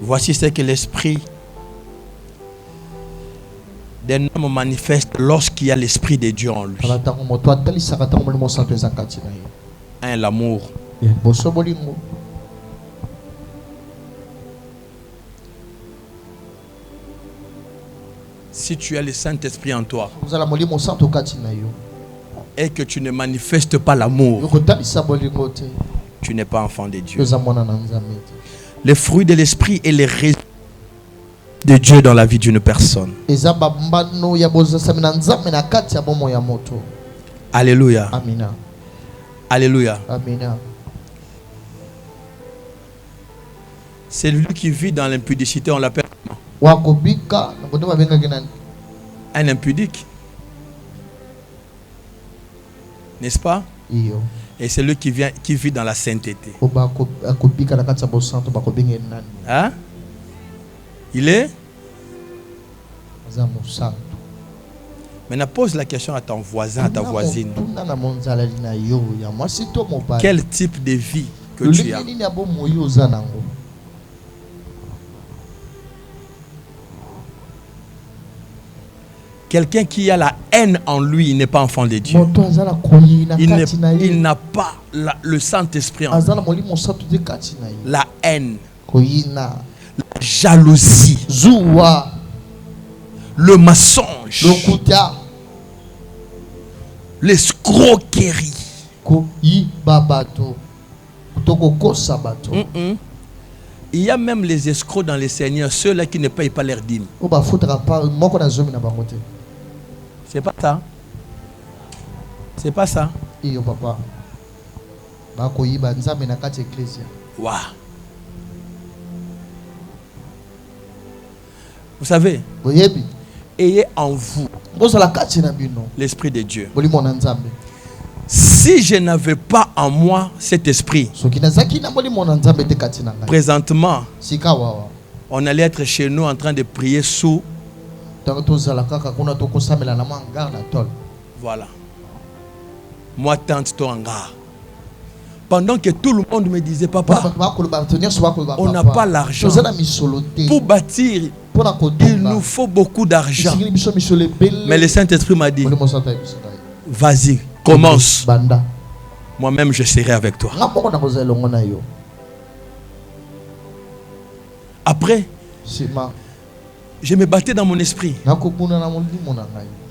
Voici ce que l'Esprit d'un homme manifeste lorsqu'il y a l'Esprit de Dieu en lui. Un, l'amour. Si tu as le Saint-Esprit en toi et que tu ne manifestes pas l'amour, tu n'es pas enfant de Dieu. Le fruit de l'Esprit est le résultat de Dieu dans la vie d'une personne. Alléluia. Amina. Alléluia. Amina. C'est lui qui vit dans l'impudicité, on l'appelle un impudique. N'est-ce pas? Et c'est lui qui vit dans la sainteté. Hein? Il est? Maintenant, pose la question à ton voisin, à ta voisine. Quel type de vie que tu as? Quelqu'un qui a la haine en lui, il n'est pas enfant de Dieu. Il n'a pas le Saint-Esprit en lui. La haine, la jalousie, le mensonge, l'escroquerie. Il y a même les escrocs dans les seigneurs, ceux-là qui ne payent pas leurs dîmes. C'est pas ça. C'est pas ça. Wow. Vous savez, ayez en vous l'Esprit de Dieu. Si je n'avais pas en moi cet esprit, présentement, on allait être chez nous en train de prier sous. Voilà. Moi, tante Toanga. Pendant que tout le monde me disait, papa, on n'a pas l'argent. Pour bâtir, il nous faut beaucoup d'argent. Mais le Saint-Esprit m'a dit, vas-y, commence. Moi-même, je serai avec toi. Après, je me battais dans mon esprit.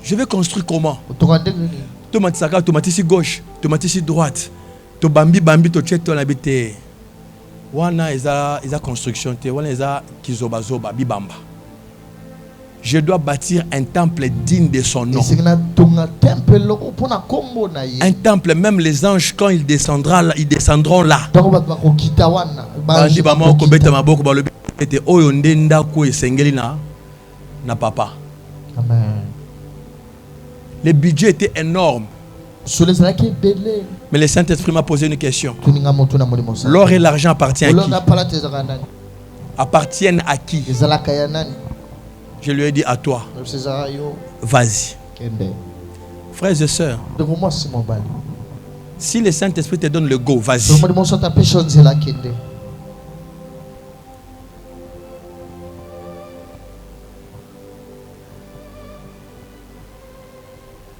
Je vais construire comment? Tomatisaka, tomatisi gauche, tomatisi droite. To bambi to cheto na bité. Wana eza construction te, wana eza kizoba zoba bibamba. Je dois bâtir un temple digne de son nom. Un temple, même les anges, quand ils descendront là. Papa. Amen. Le budget était énorme. Mais le Saint-Esprit m'a posé une question. L'or et l'argent appartiennent à qui? Appartiennent à qui? Je lui ai dit à toi. Vas-y. Frères et sœurs, si le Saint-Esprit te donne le go, vas-y.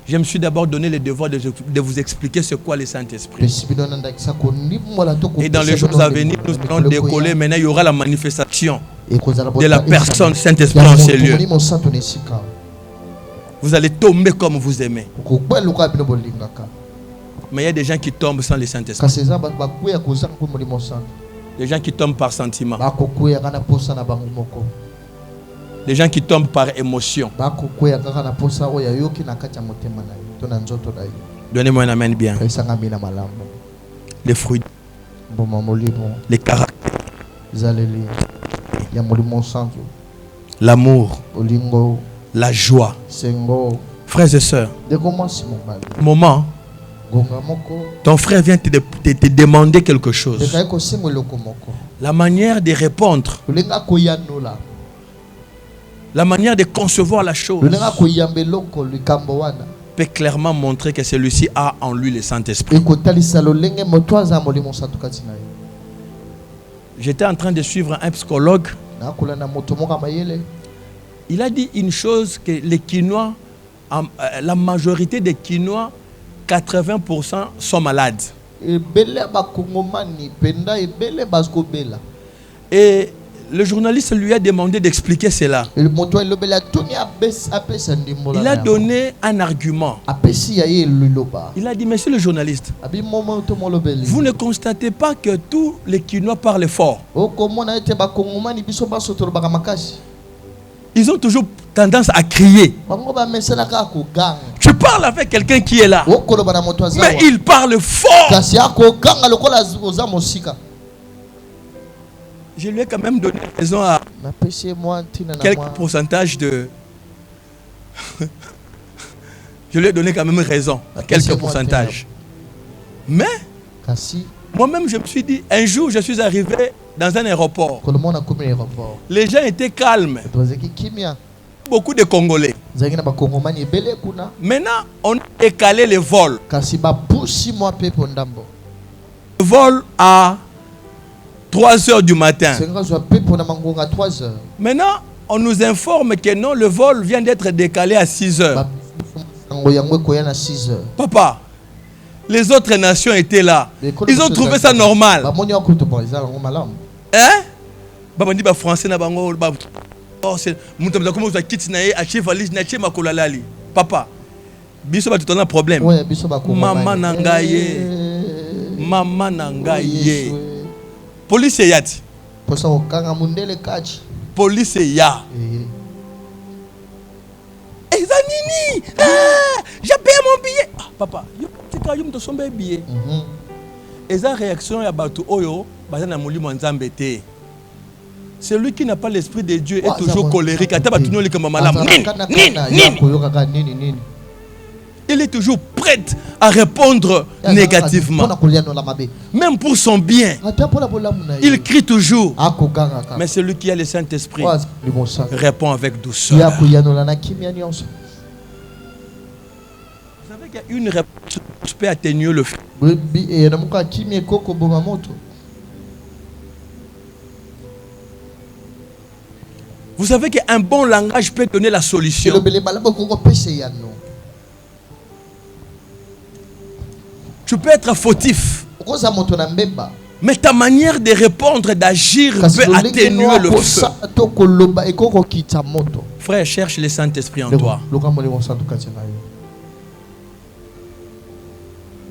Je me suis d'abord donné le devoir de vous expliquer ce qu'est le Saint-Esprit. Et dans les jours à venir, nous allons décoller. Maintenant, il y aura la manifestation de la personne Saint-Esprit en ces lieux. Vous allez tomber comme vous aimez. Mais il y a des gens qui tombent sans le Saint-Esprit. Des gens qui tombent par sentiment. Des gens qui tombent par émotion. Donnez-moi un amen bien. Les fruits, les caractères, l'amour, la joie. Frères et sœurs, moment, ton frère vient te demander quelque chose. La manière de répondre, la manière de concevoir la chose peut clairement montrer que celui-ci a en lui le Saint-Esprit. J'étais en train de suivre un psychologue. Il a dit une chose, que les Quinois, la majorité des Quinois, 80% sont malades. Et le journaliste lui a demandé d'expliquer cela. Il a donné un argument. Il a dit, monsieur le journaliste, vous ne constatez pas que tous les Quinois parlent fort. Ils ont toujours tendance à crier. Tu parles avec quelqu'un qui est là, mais il parle fort. Je lui ai quand même donné raison à quelques pourcentages de... Je lui ai donné quand même raison à quelques pourcentages. Mais, moi-même, je me suis dit, un jour, je suis arrivé dans un aéroport. Les gens étaient calmes. Beaucoup de Congolais. Maintenant, on a décalé le vol. Le vol à 3 heures du matin. Maintenant, On nous informe que non, le vol vient d'être décalé à 6 heures. Papa, les autres nations étaient là. Ils ont trouvé ça normal. Hein? Baba dit français na bango ba oh c'est mutamza comme ça quitte na acheter valise na acheter makolalali. Papa, biso ba tout un problème. Maman nangaye. Maman nangaye. Police yati. Police ya. Ezanini. J'ai payé mon billet. Ah, papa, yo tika yo mto sombe billet. Eza réaction ya bato oyo bazana molimo nzambe te. Celui qui n'a pas l'esprit de Dieu est toujours colérique. Il est toujours prêt à répondre négativement. Même pour son bien. Il crie toujours. Mais celui qui a le Saint-Esprit répond avec douceur. Vous savez qu'il y a une réponse qui peut atténuer le feu. Vous savez qu'un bon langage peut donner la solution. Tu peux être fautif, mais ta manière de répondre, d'agir peut atténuer le feu. Frère, cherche le Saint-Esprit en toi.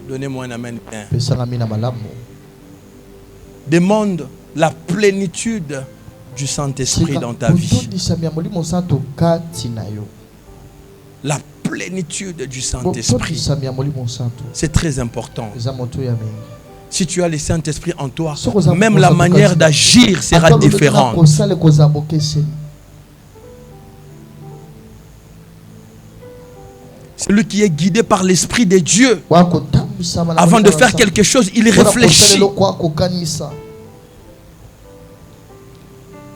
Donnez-moi un amen. Demande la plénitude du Saint-Esprit dans ta vie. La plénitude du Saint-Esprit. C'est très important. Si tu as le Saint-Esprit en toi, même la manière d'agir sera différente. Celui qui est guidé par l'Esprit de Dieu, avant de faire quelque chose, il réfléchit.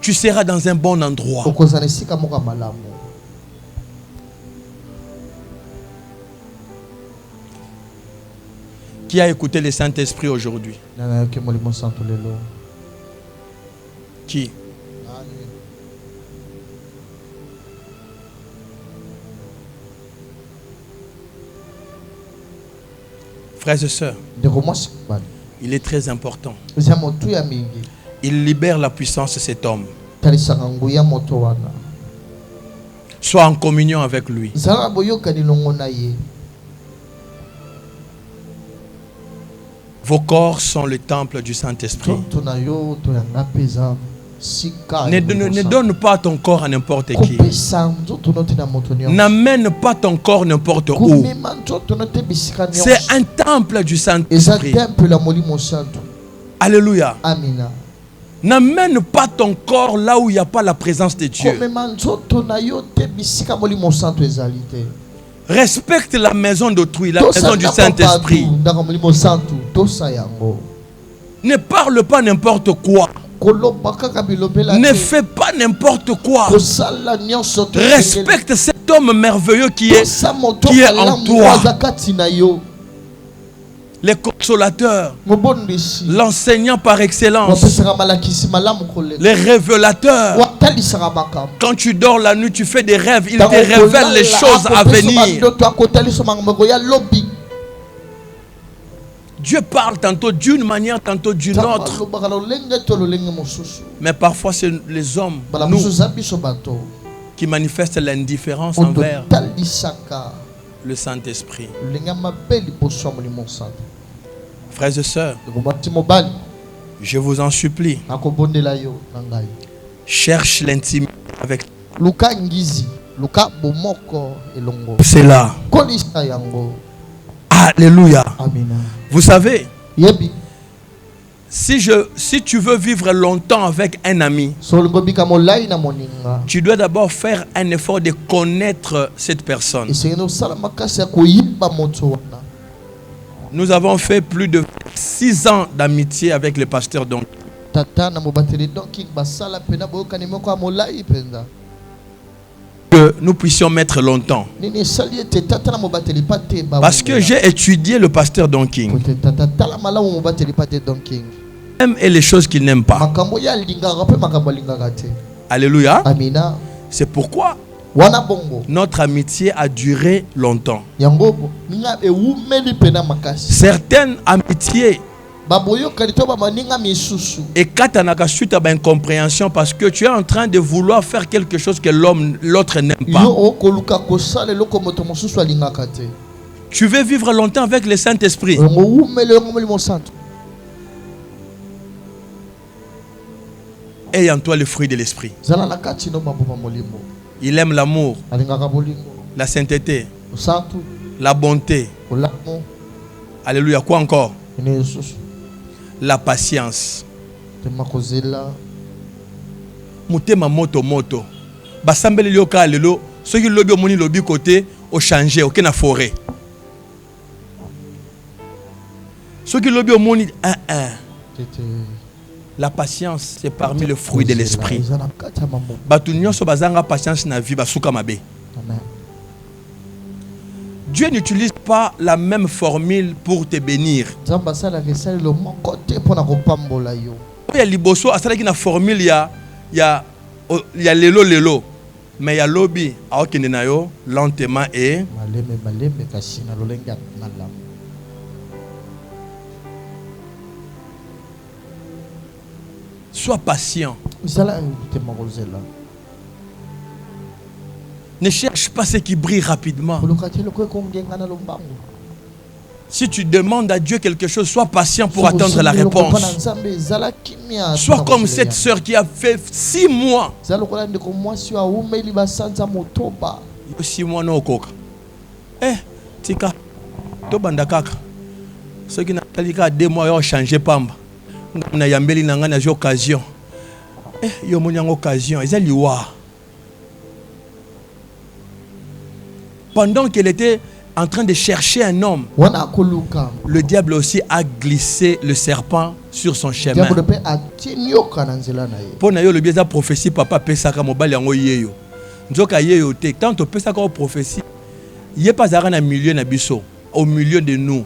Tu seras dans un bon endroit. Qui a écouté le Saint-Esprit aujourd'hui? Qui? Frères et sœurs, il est très important. Il libère la puissance de cet homme. Sois en communion avec lui. Vos corps sont le temple du Saint-Esprit. Ne donne pas ton corps à n'importe qui. N'amène pas ton corps n'importe où. C'est un temple du Saint-Esprit. Alléluia. N'amène pas ton corps là où il n'y a pas la présence de Dieu. Respecte la maison d'autrui, la maison du Saint-Esprit. Ne parle pas n'importe quoi. Ne fais pas n'importe quoi. Respecte cet homme merveilleux qui est en toi. Les consolateurs, l'enseignant par excellence, les révélateurs. Quand tu dors la nuit, tu fais des rêves, il te révèle les choses à venir. Dieu parle tantôt d'une manière, tantôt d'une autre. Mais parfois, c'est les hommes, nous, qui manifestent l'indifférence envers le Saint-Esprit. Frères et sœurs, je vous en supplie, cherche l'intimité avec cela. Alléluia. Vous savez, si tu veux vivre longtemps avec un ami, tu dois d'abord faire un effort de connaître cette personne. Nous avons fait plus de 6 ans d'amitié avec le pasteur Donking. Que nous puissions mettre longtemps. Parce que j'ai étudié le pasteur Donking. Il aime et les choses qu'il n'aime pas. Alléluia. C'est pourquoi notre amitié a duré longtemps. Certaines amitiés et katanaka suite à incompréhension parce que tu es en train de vouloir faire quelque chose que l'autre n'aime pas. Tu veux vivre longtemps avec le Saint-Esprit. Aie en toi le fruit de l'esprit. Il aime l'amour, la sainteté, la bonté. Alléluia. Quoi encore? La patience. Mutema moto moto. Basambele lioka lelo. Ceux qui lobby au moni lobby côté au changer au na forêt. Ceux qui lobby au moni la patience c'est parmi le fruit de l'esprit. Batunyo so bazanga patience na vie basuka mabe. Dieu n'utilise pas la même formule pour te bénir. Il y a liboso asalaki na formule ya lelo mais il y a lobby aokende na yo lentement et sois patient. Ne cherche pas ce qui brille rapidement. Si tu demandes à Dieu quelque chose, sois patient pour attendre la réponse. Sois comme cette sœur qui a fait 6 mois. 6 mois non coca. Tika. Tobanda kaka. Ceux qui n'ont 2 mois ont changé pamba. Na yambeli na ngana occasion. Yo moni en occasion, ezali wa. Pendant qu'elle était en train de chercher un homme, le diable aussi a glissé le serpent sur son chemin. Pour nayo le biais de prophétie papa pesaka mobali yango yeyo. Nzoka yeyo te tant to pesaka o prophétie. Yé pas na milieu na biso, au milieu de nous.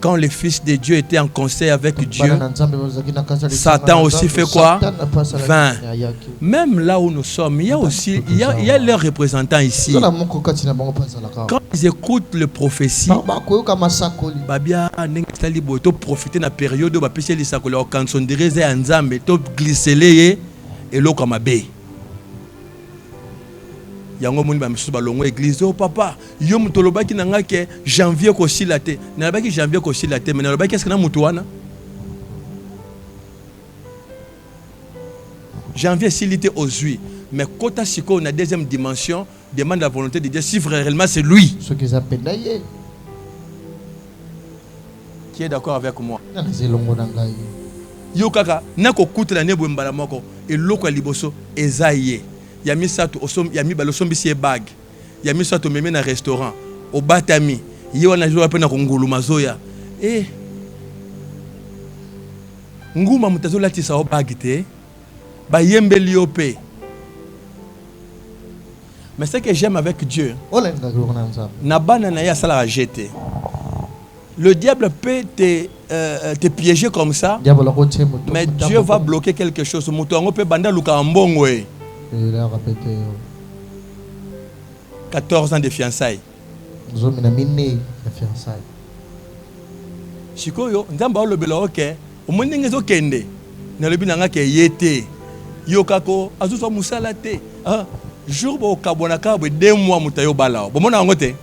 Quand le Fils de Dieu était en conseil avec Dieu, Satan aussi fait quoi? 20. Même là où nous sommes, il y a aussi leurs représentants ici. Quand ils écoutent le prophétie, profiter de la période où yango moni ba misusu balongo église oh papa yo mutolobaki nanga ke janvier ko silate na baki janvier ko silate mais na baki est-ce que na mutu wana janvier silité aux huit mais kota siko na deuxième dimension demande la volonté de Dieu si réellement c'est lui ce qu'ils appellent d'ailleurs qui est d'accord avec moi yo kaka nako kutela nebo mbala moko eloko liboso ezaye Yami sato osom yami balosombi si bag yami sato meme na restaurant au batami yiwana joa pena kongulu mazoya nguma mutazola tisa au bag te ba yembeli opé. Mais ce que j'aime avec Dieu na bana na ya sala a jeter. Le diable peut te piéger comme ça, mais Dieu va bloquer quelque chose. Mutongo peut banda luka mbongo 14 ans de fiançailles. Chikoyo, nzamba olobela oke, omoni ngezo kende. Na lobi nanga ke yete. Yokako azuso musala te. Jour bo kabona ka bo 2 mois mutayo balao. Bomona ngote.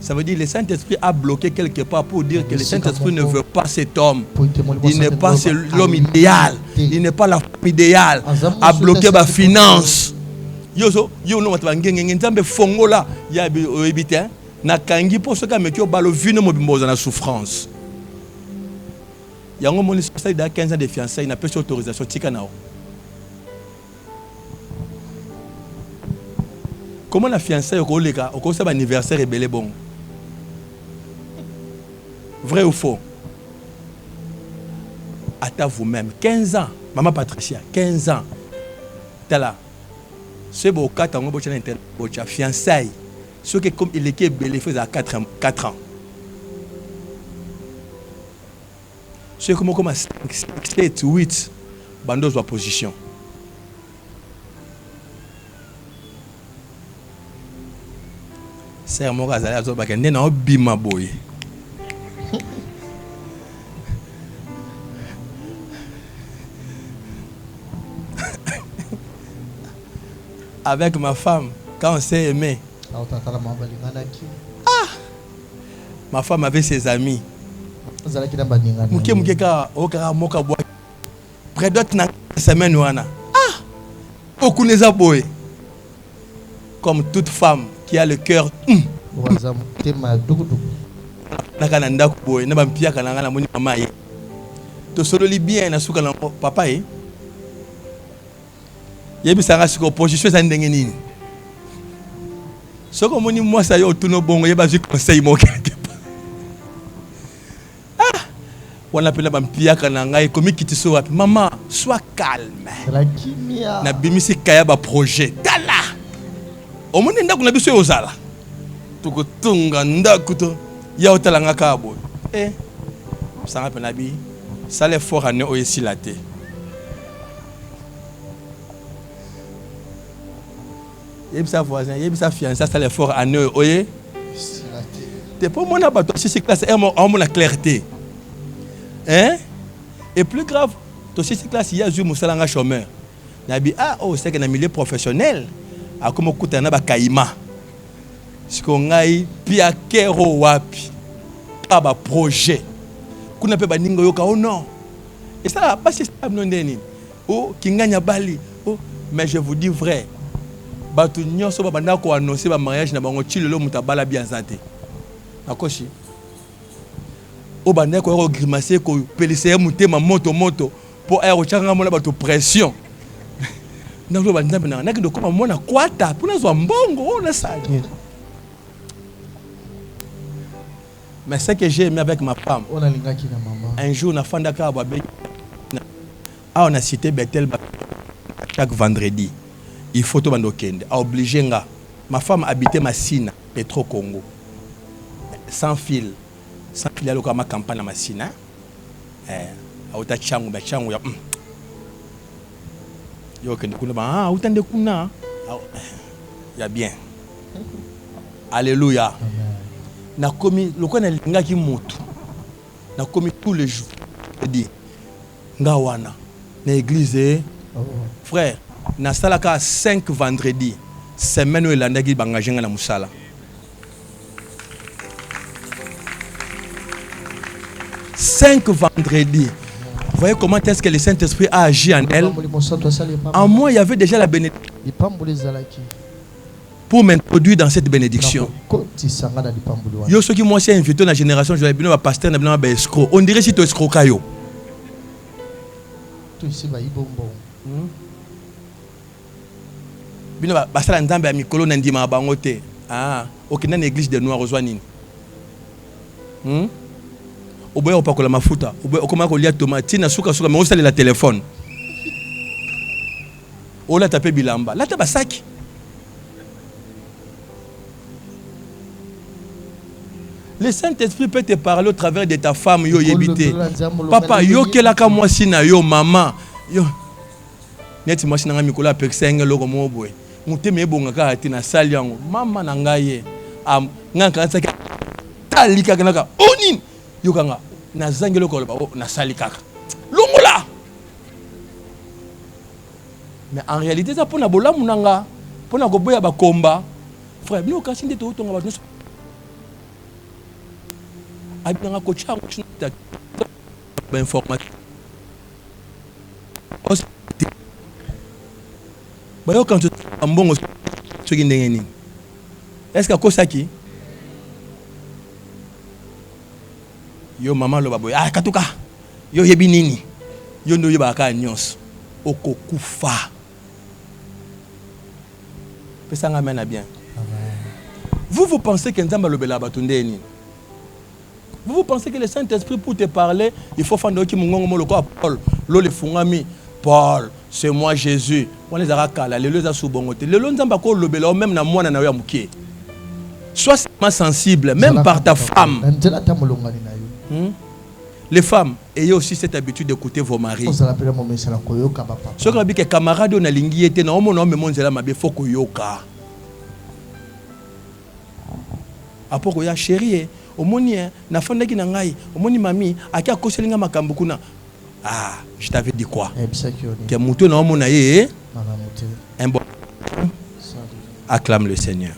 Ça veut dire que le Saint-Esprit a bloqué quelque part pour dire que le Saint-Esprit ne veut pas cet homme. Il n'est pas l'homme idéal. Il n'est pas la femme idéale. A bloqué ma finance. Yo no matangenge nzambe fongola ya ebite na kangi pour ce que mekio balo vino mobimboza na souffrance. Yango moni ça da 15 ans de fiançailles na pêche autorisation tika nao. Comment la fiançaille au koleka au ça anniversaire et belé bon. Vrai ou faux? À vous-même. 15 ans. Maman Patricia, 15 ans. T'es là. C'est beau, 4 ans, tu as fiançailles. Ce qui est comme il est belé, il faisait à 4 ans. C'est comme 5, 7, 8. Bandos de position. sœur moko azali azobaka nde na obima boye. Avec ma femme, quand on s'est aimé, ma femme avait ses amis. Près d'autres semaine comme toute femme qui a le cœur papa yebisanga siko position za ndenge nini soko moni moi ça yo tuno bongo yeba ju conseil mo quelque part on appelle ba mpia kana ngai komi kitiso wapi maman sois calme la kimia na bimisi kaya ba projet tala o moni ndaku na biso yo zala tukutunga ndaku to ya otalanga ka bo sanga pena bi ça les fort ane o esilate. Yebisa voisin, yebisa fiancé, ça les fort à nous, oye. T'es pas mon abattoir, si c'est classe, on la clarté. Hein? Et plus grave, toi si c'est classe, il y a eu Moussalanga chômeur. Nabi c'est que dans le milieu professionnel, a comme écoute na ba kaima. Ce qu'on a eu pia kero wapi. Ba projet. Kuna pe ba ningo yoka non. Et ça pas c'est stable non deni. Oh kinganya bali. Oh mais je vous dis vrai. Batu nyonso ba banda ko annoncer ba mariage na bango chilelo mutabala bien santé. Akoshi. O banda ko grimacer ko peliser mutema moto pour aéro changa mona batu pression. Ndako banda bana na kido ko mona kwata pour nazo mbongo na ça. Mais ce que j'ai aimé avec ma femme. On a lingaki na maman. Un jour na fanda ka ba on a cité Bethel chaque vendredi. Il faut tout bandokende. A obligé nga. Ma femme habitait Massina, Petro Congo. Sans fil. Sans fil, il y a ma campagne à Massina. Auta changu, ba changu ya. Yo kende kuna ba utande kuna. Ya bien. Alléluia. Na komi lokona linga ki moto. Na komi tous les jours. Je dis nga wana na église frère. Na salaka 5 vendredi semaine où il a qui bangajé na musala 5 vendredi. Vous voyez comment est-ce que le Saint-Esprit a agi en elle. En moi il y avait déjà la bénédiction pour m'introduire dans cette bénédiction. Yo ceux qui moi c'est invité dans la génération je vais bien pasteur na bien ba escroc. On dirait si tu escroc kayo. Bino basala nzambe ya mikolo na ndima bango te. Okina na église de Noirs ozwanini. Oboya opakola mafuta, oboya okoma ko lia tomate na suka mais on sale la téléphone. Ola taper bilamba, la tabasaki. Le Saint-Esprit peut te parler au travers de ta femme yo yebité. Papa yo kelaka moi sina yo maman. Yo. Neti moi sina mikolo apexenge loko mo boy. Muteme ebongaka ati na sali yango mama na ngaye ngaka tsaki talika kanaka onini yokanga na zangelo ko na sali kaka longola. Mais en réalité ça pona bolamu nanga pona ko boya ba komba frère bino kasi ndete otonga ba nyonso abinanga ko chango chita ba information bayo quand mbongo soki ndenge nini est-ce que akosaki yo mama lo baboy katuka yo yebi nini yo ndo yebaka nyonso okokufa pesanga mena bien. Vous pensez que nzamba lobela batunde nini? Vous pensez que le Saint-Esprit pour te parler il faut faire ki mungongo mo loko Paul lo le fungami Paul, c'est moi Jésus. On les a kala, les lois sous bongote. Les lois nzamba ko lobela même na mwana na yo mukie. Sois sensible même par ta femme. Les femmes, ayez aussi cette habitude d'écouter vos maris. Ce qu'on a dit que camarade on a lingi était na omo na me monzela mabe foko yoka. Après que ya chérie, omoni na fondaki na ngai, omoni mami, aki akoselinga makambo kuna. Ah, je t'avais dit quoi? Que muto na omona ye, un bon. Acclame le Seigneur.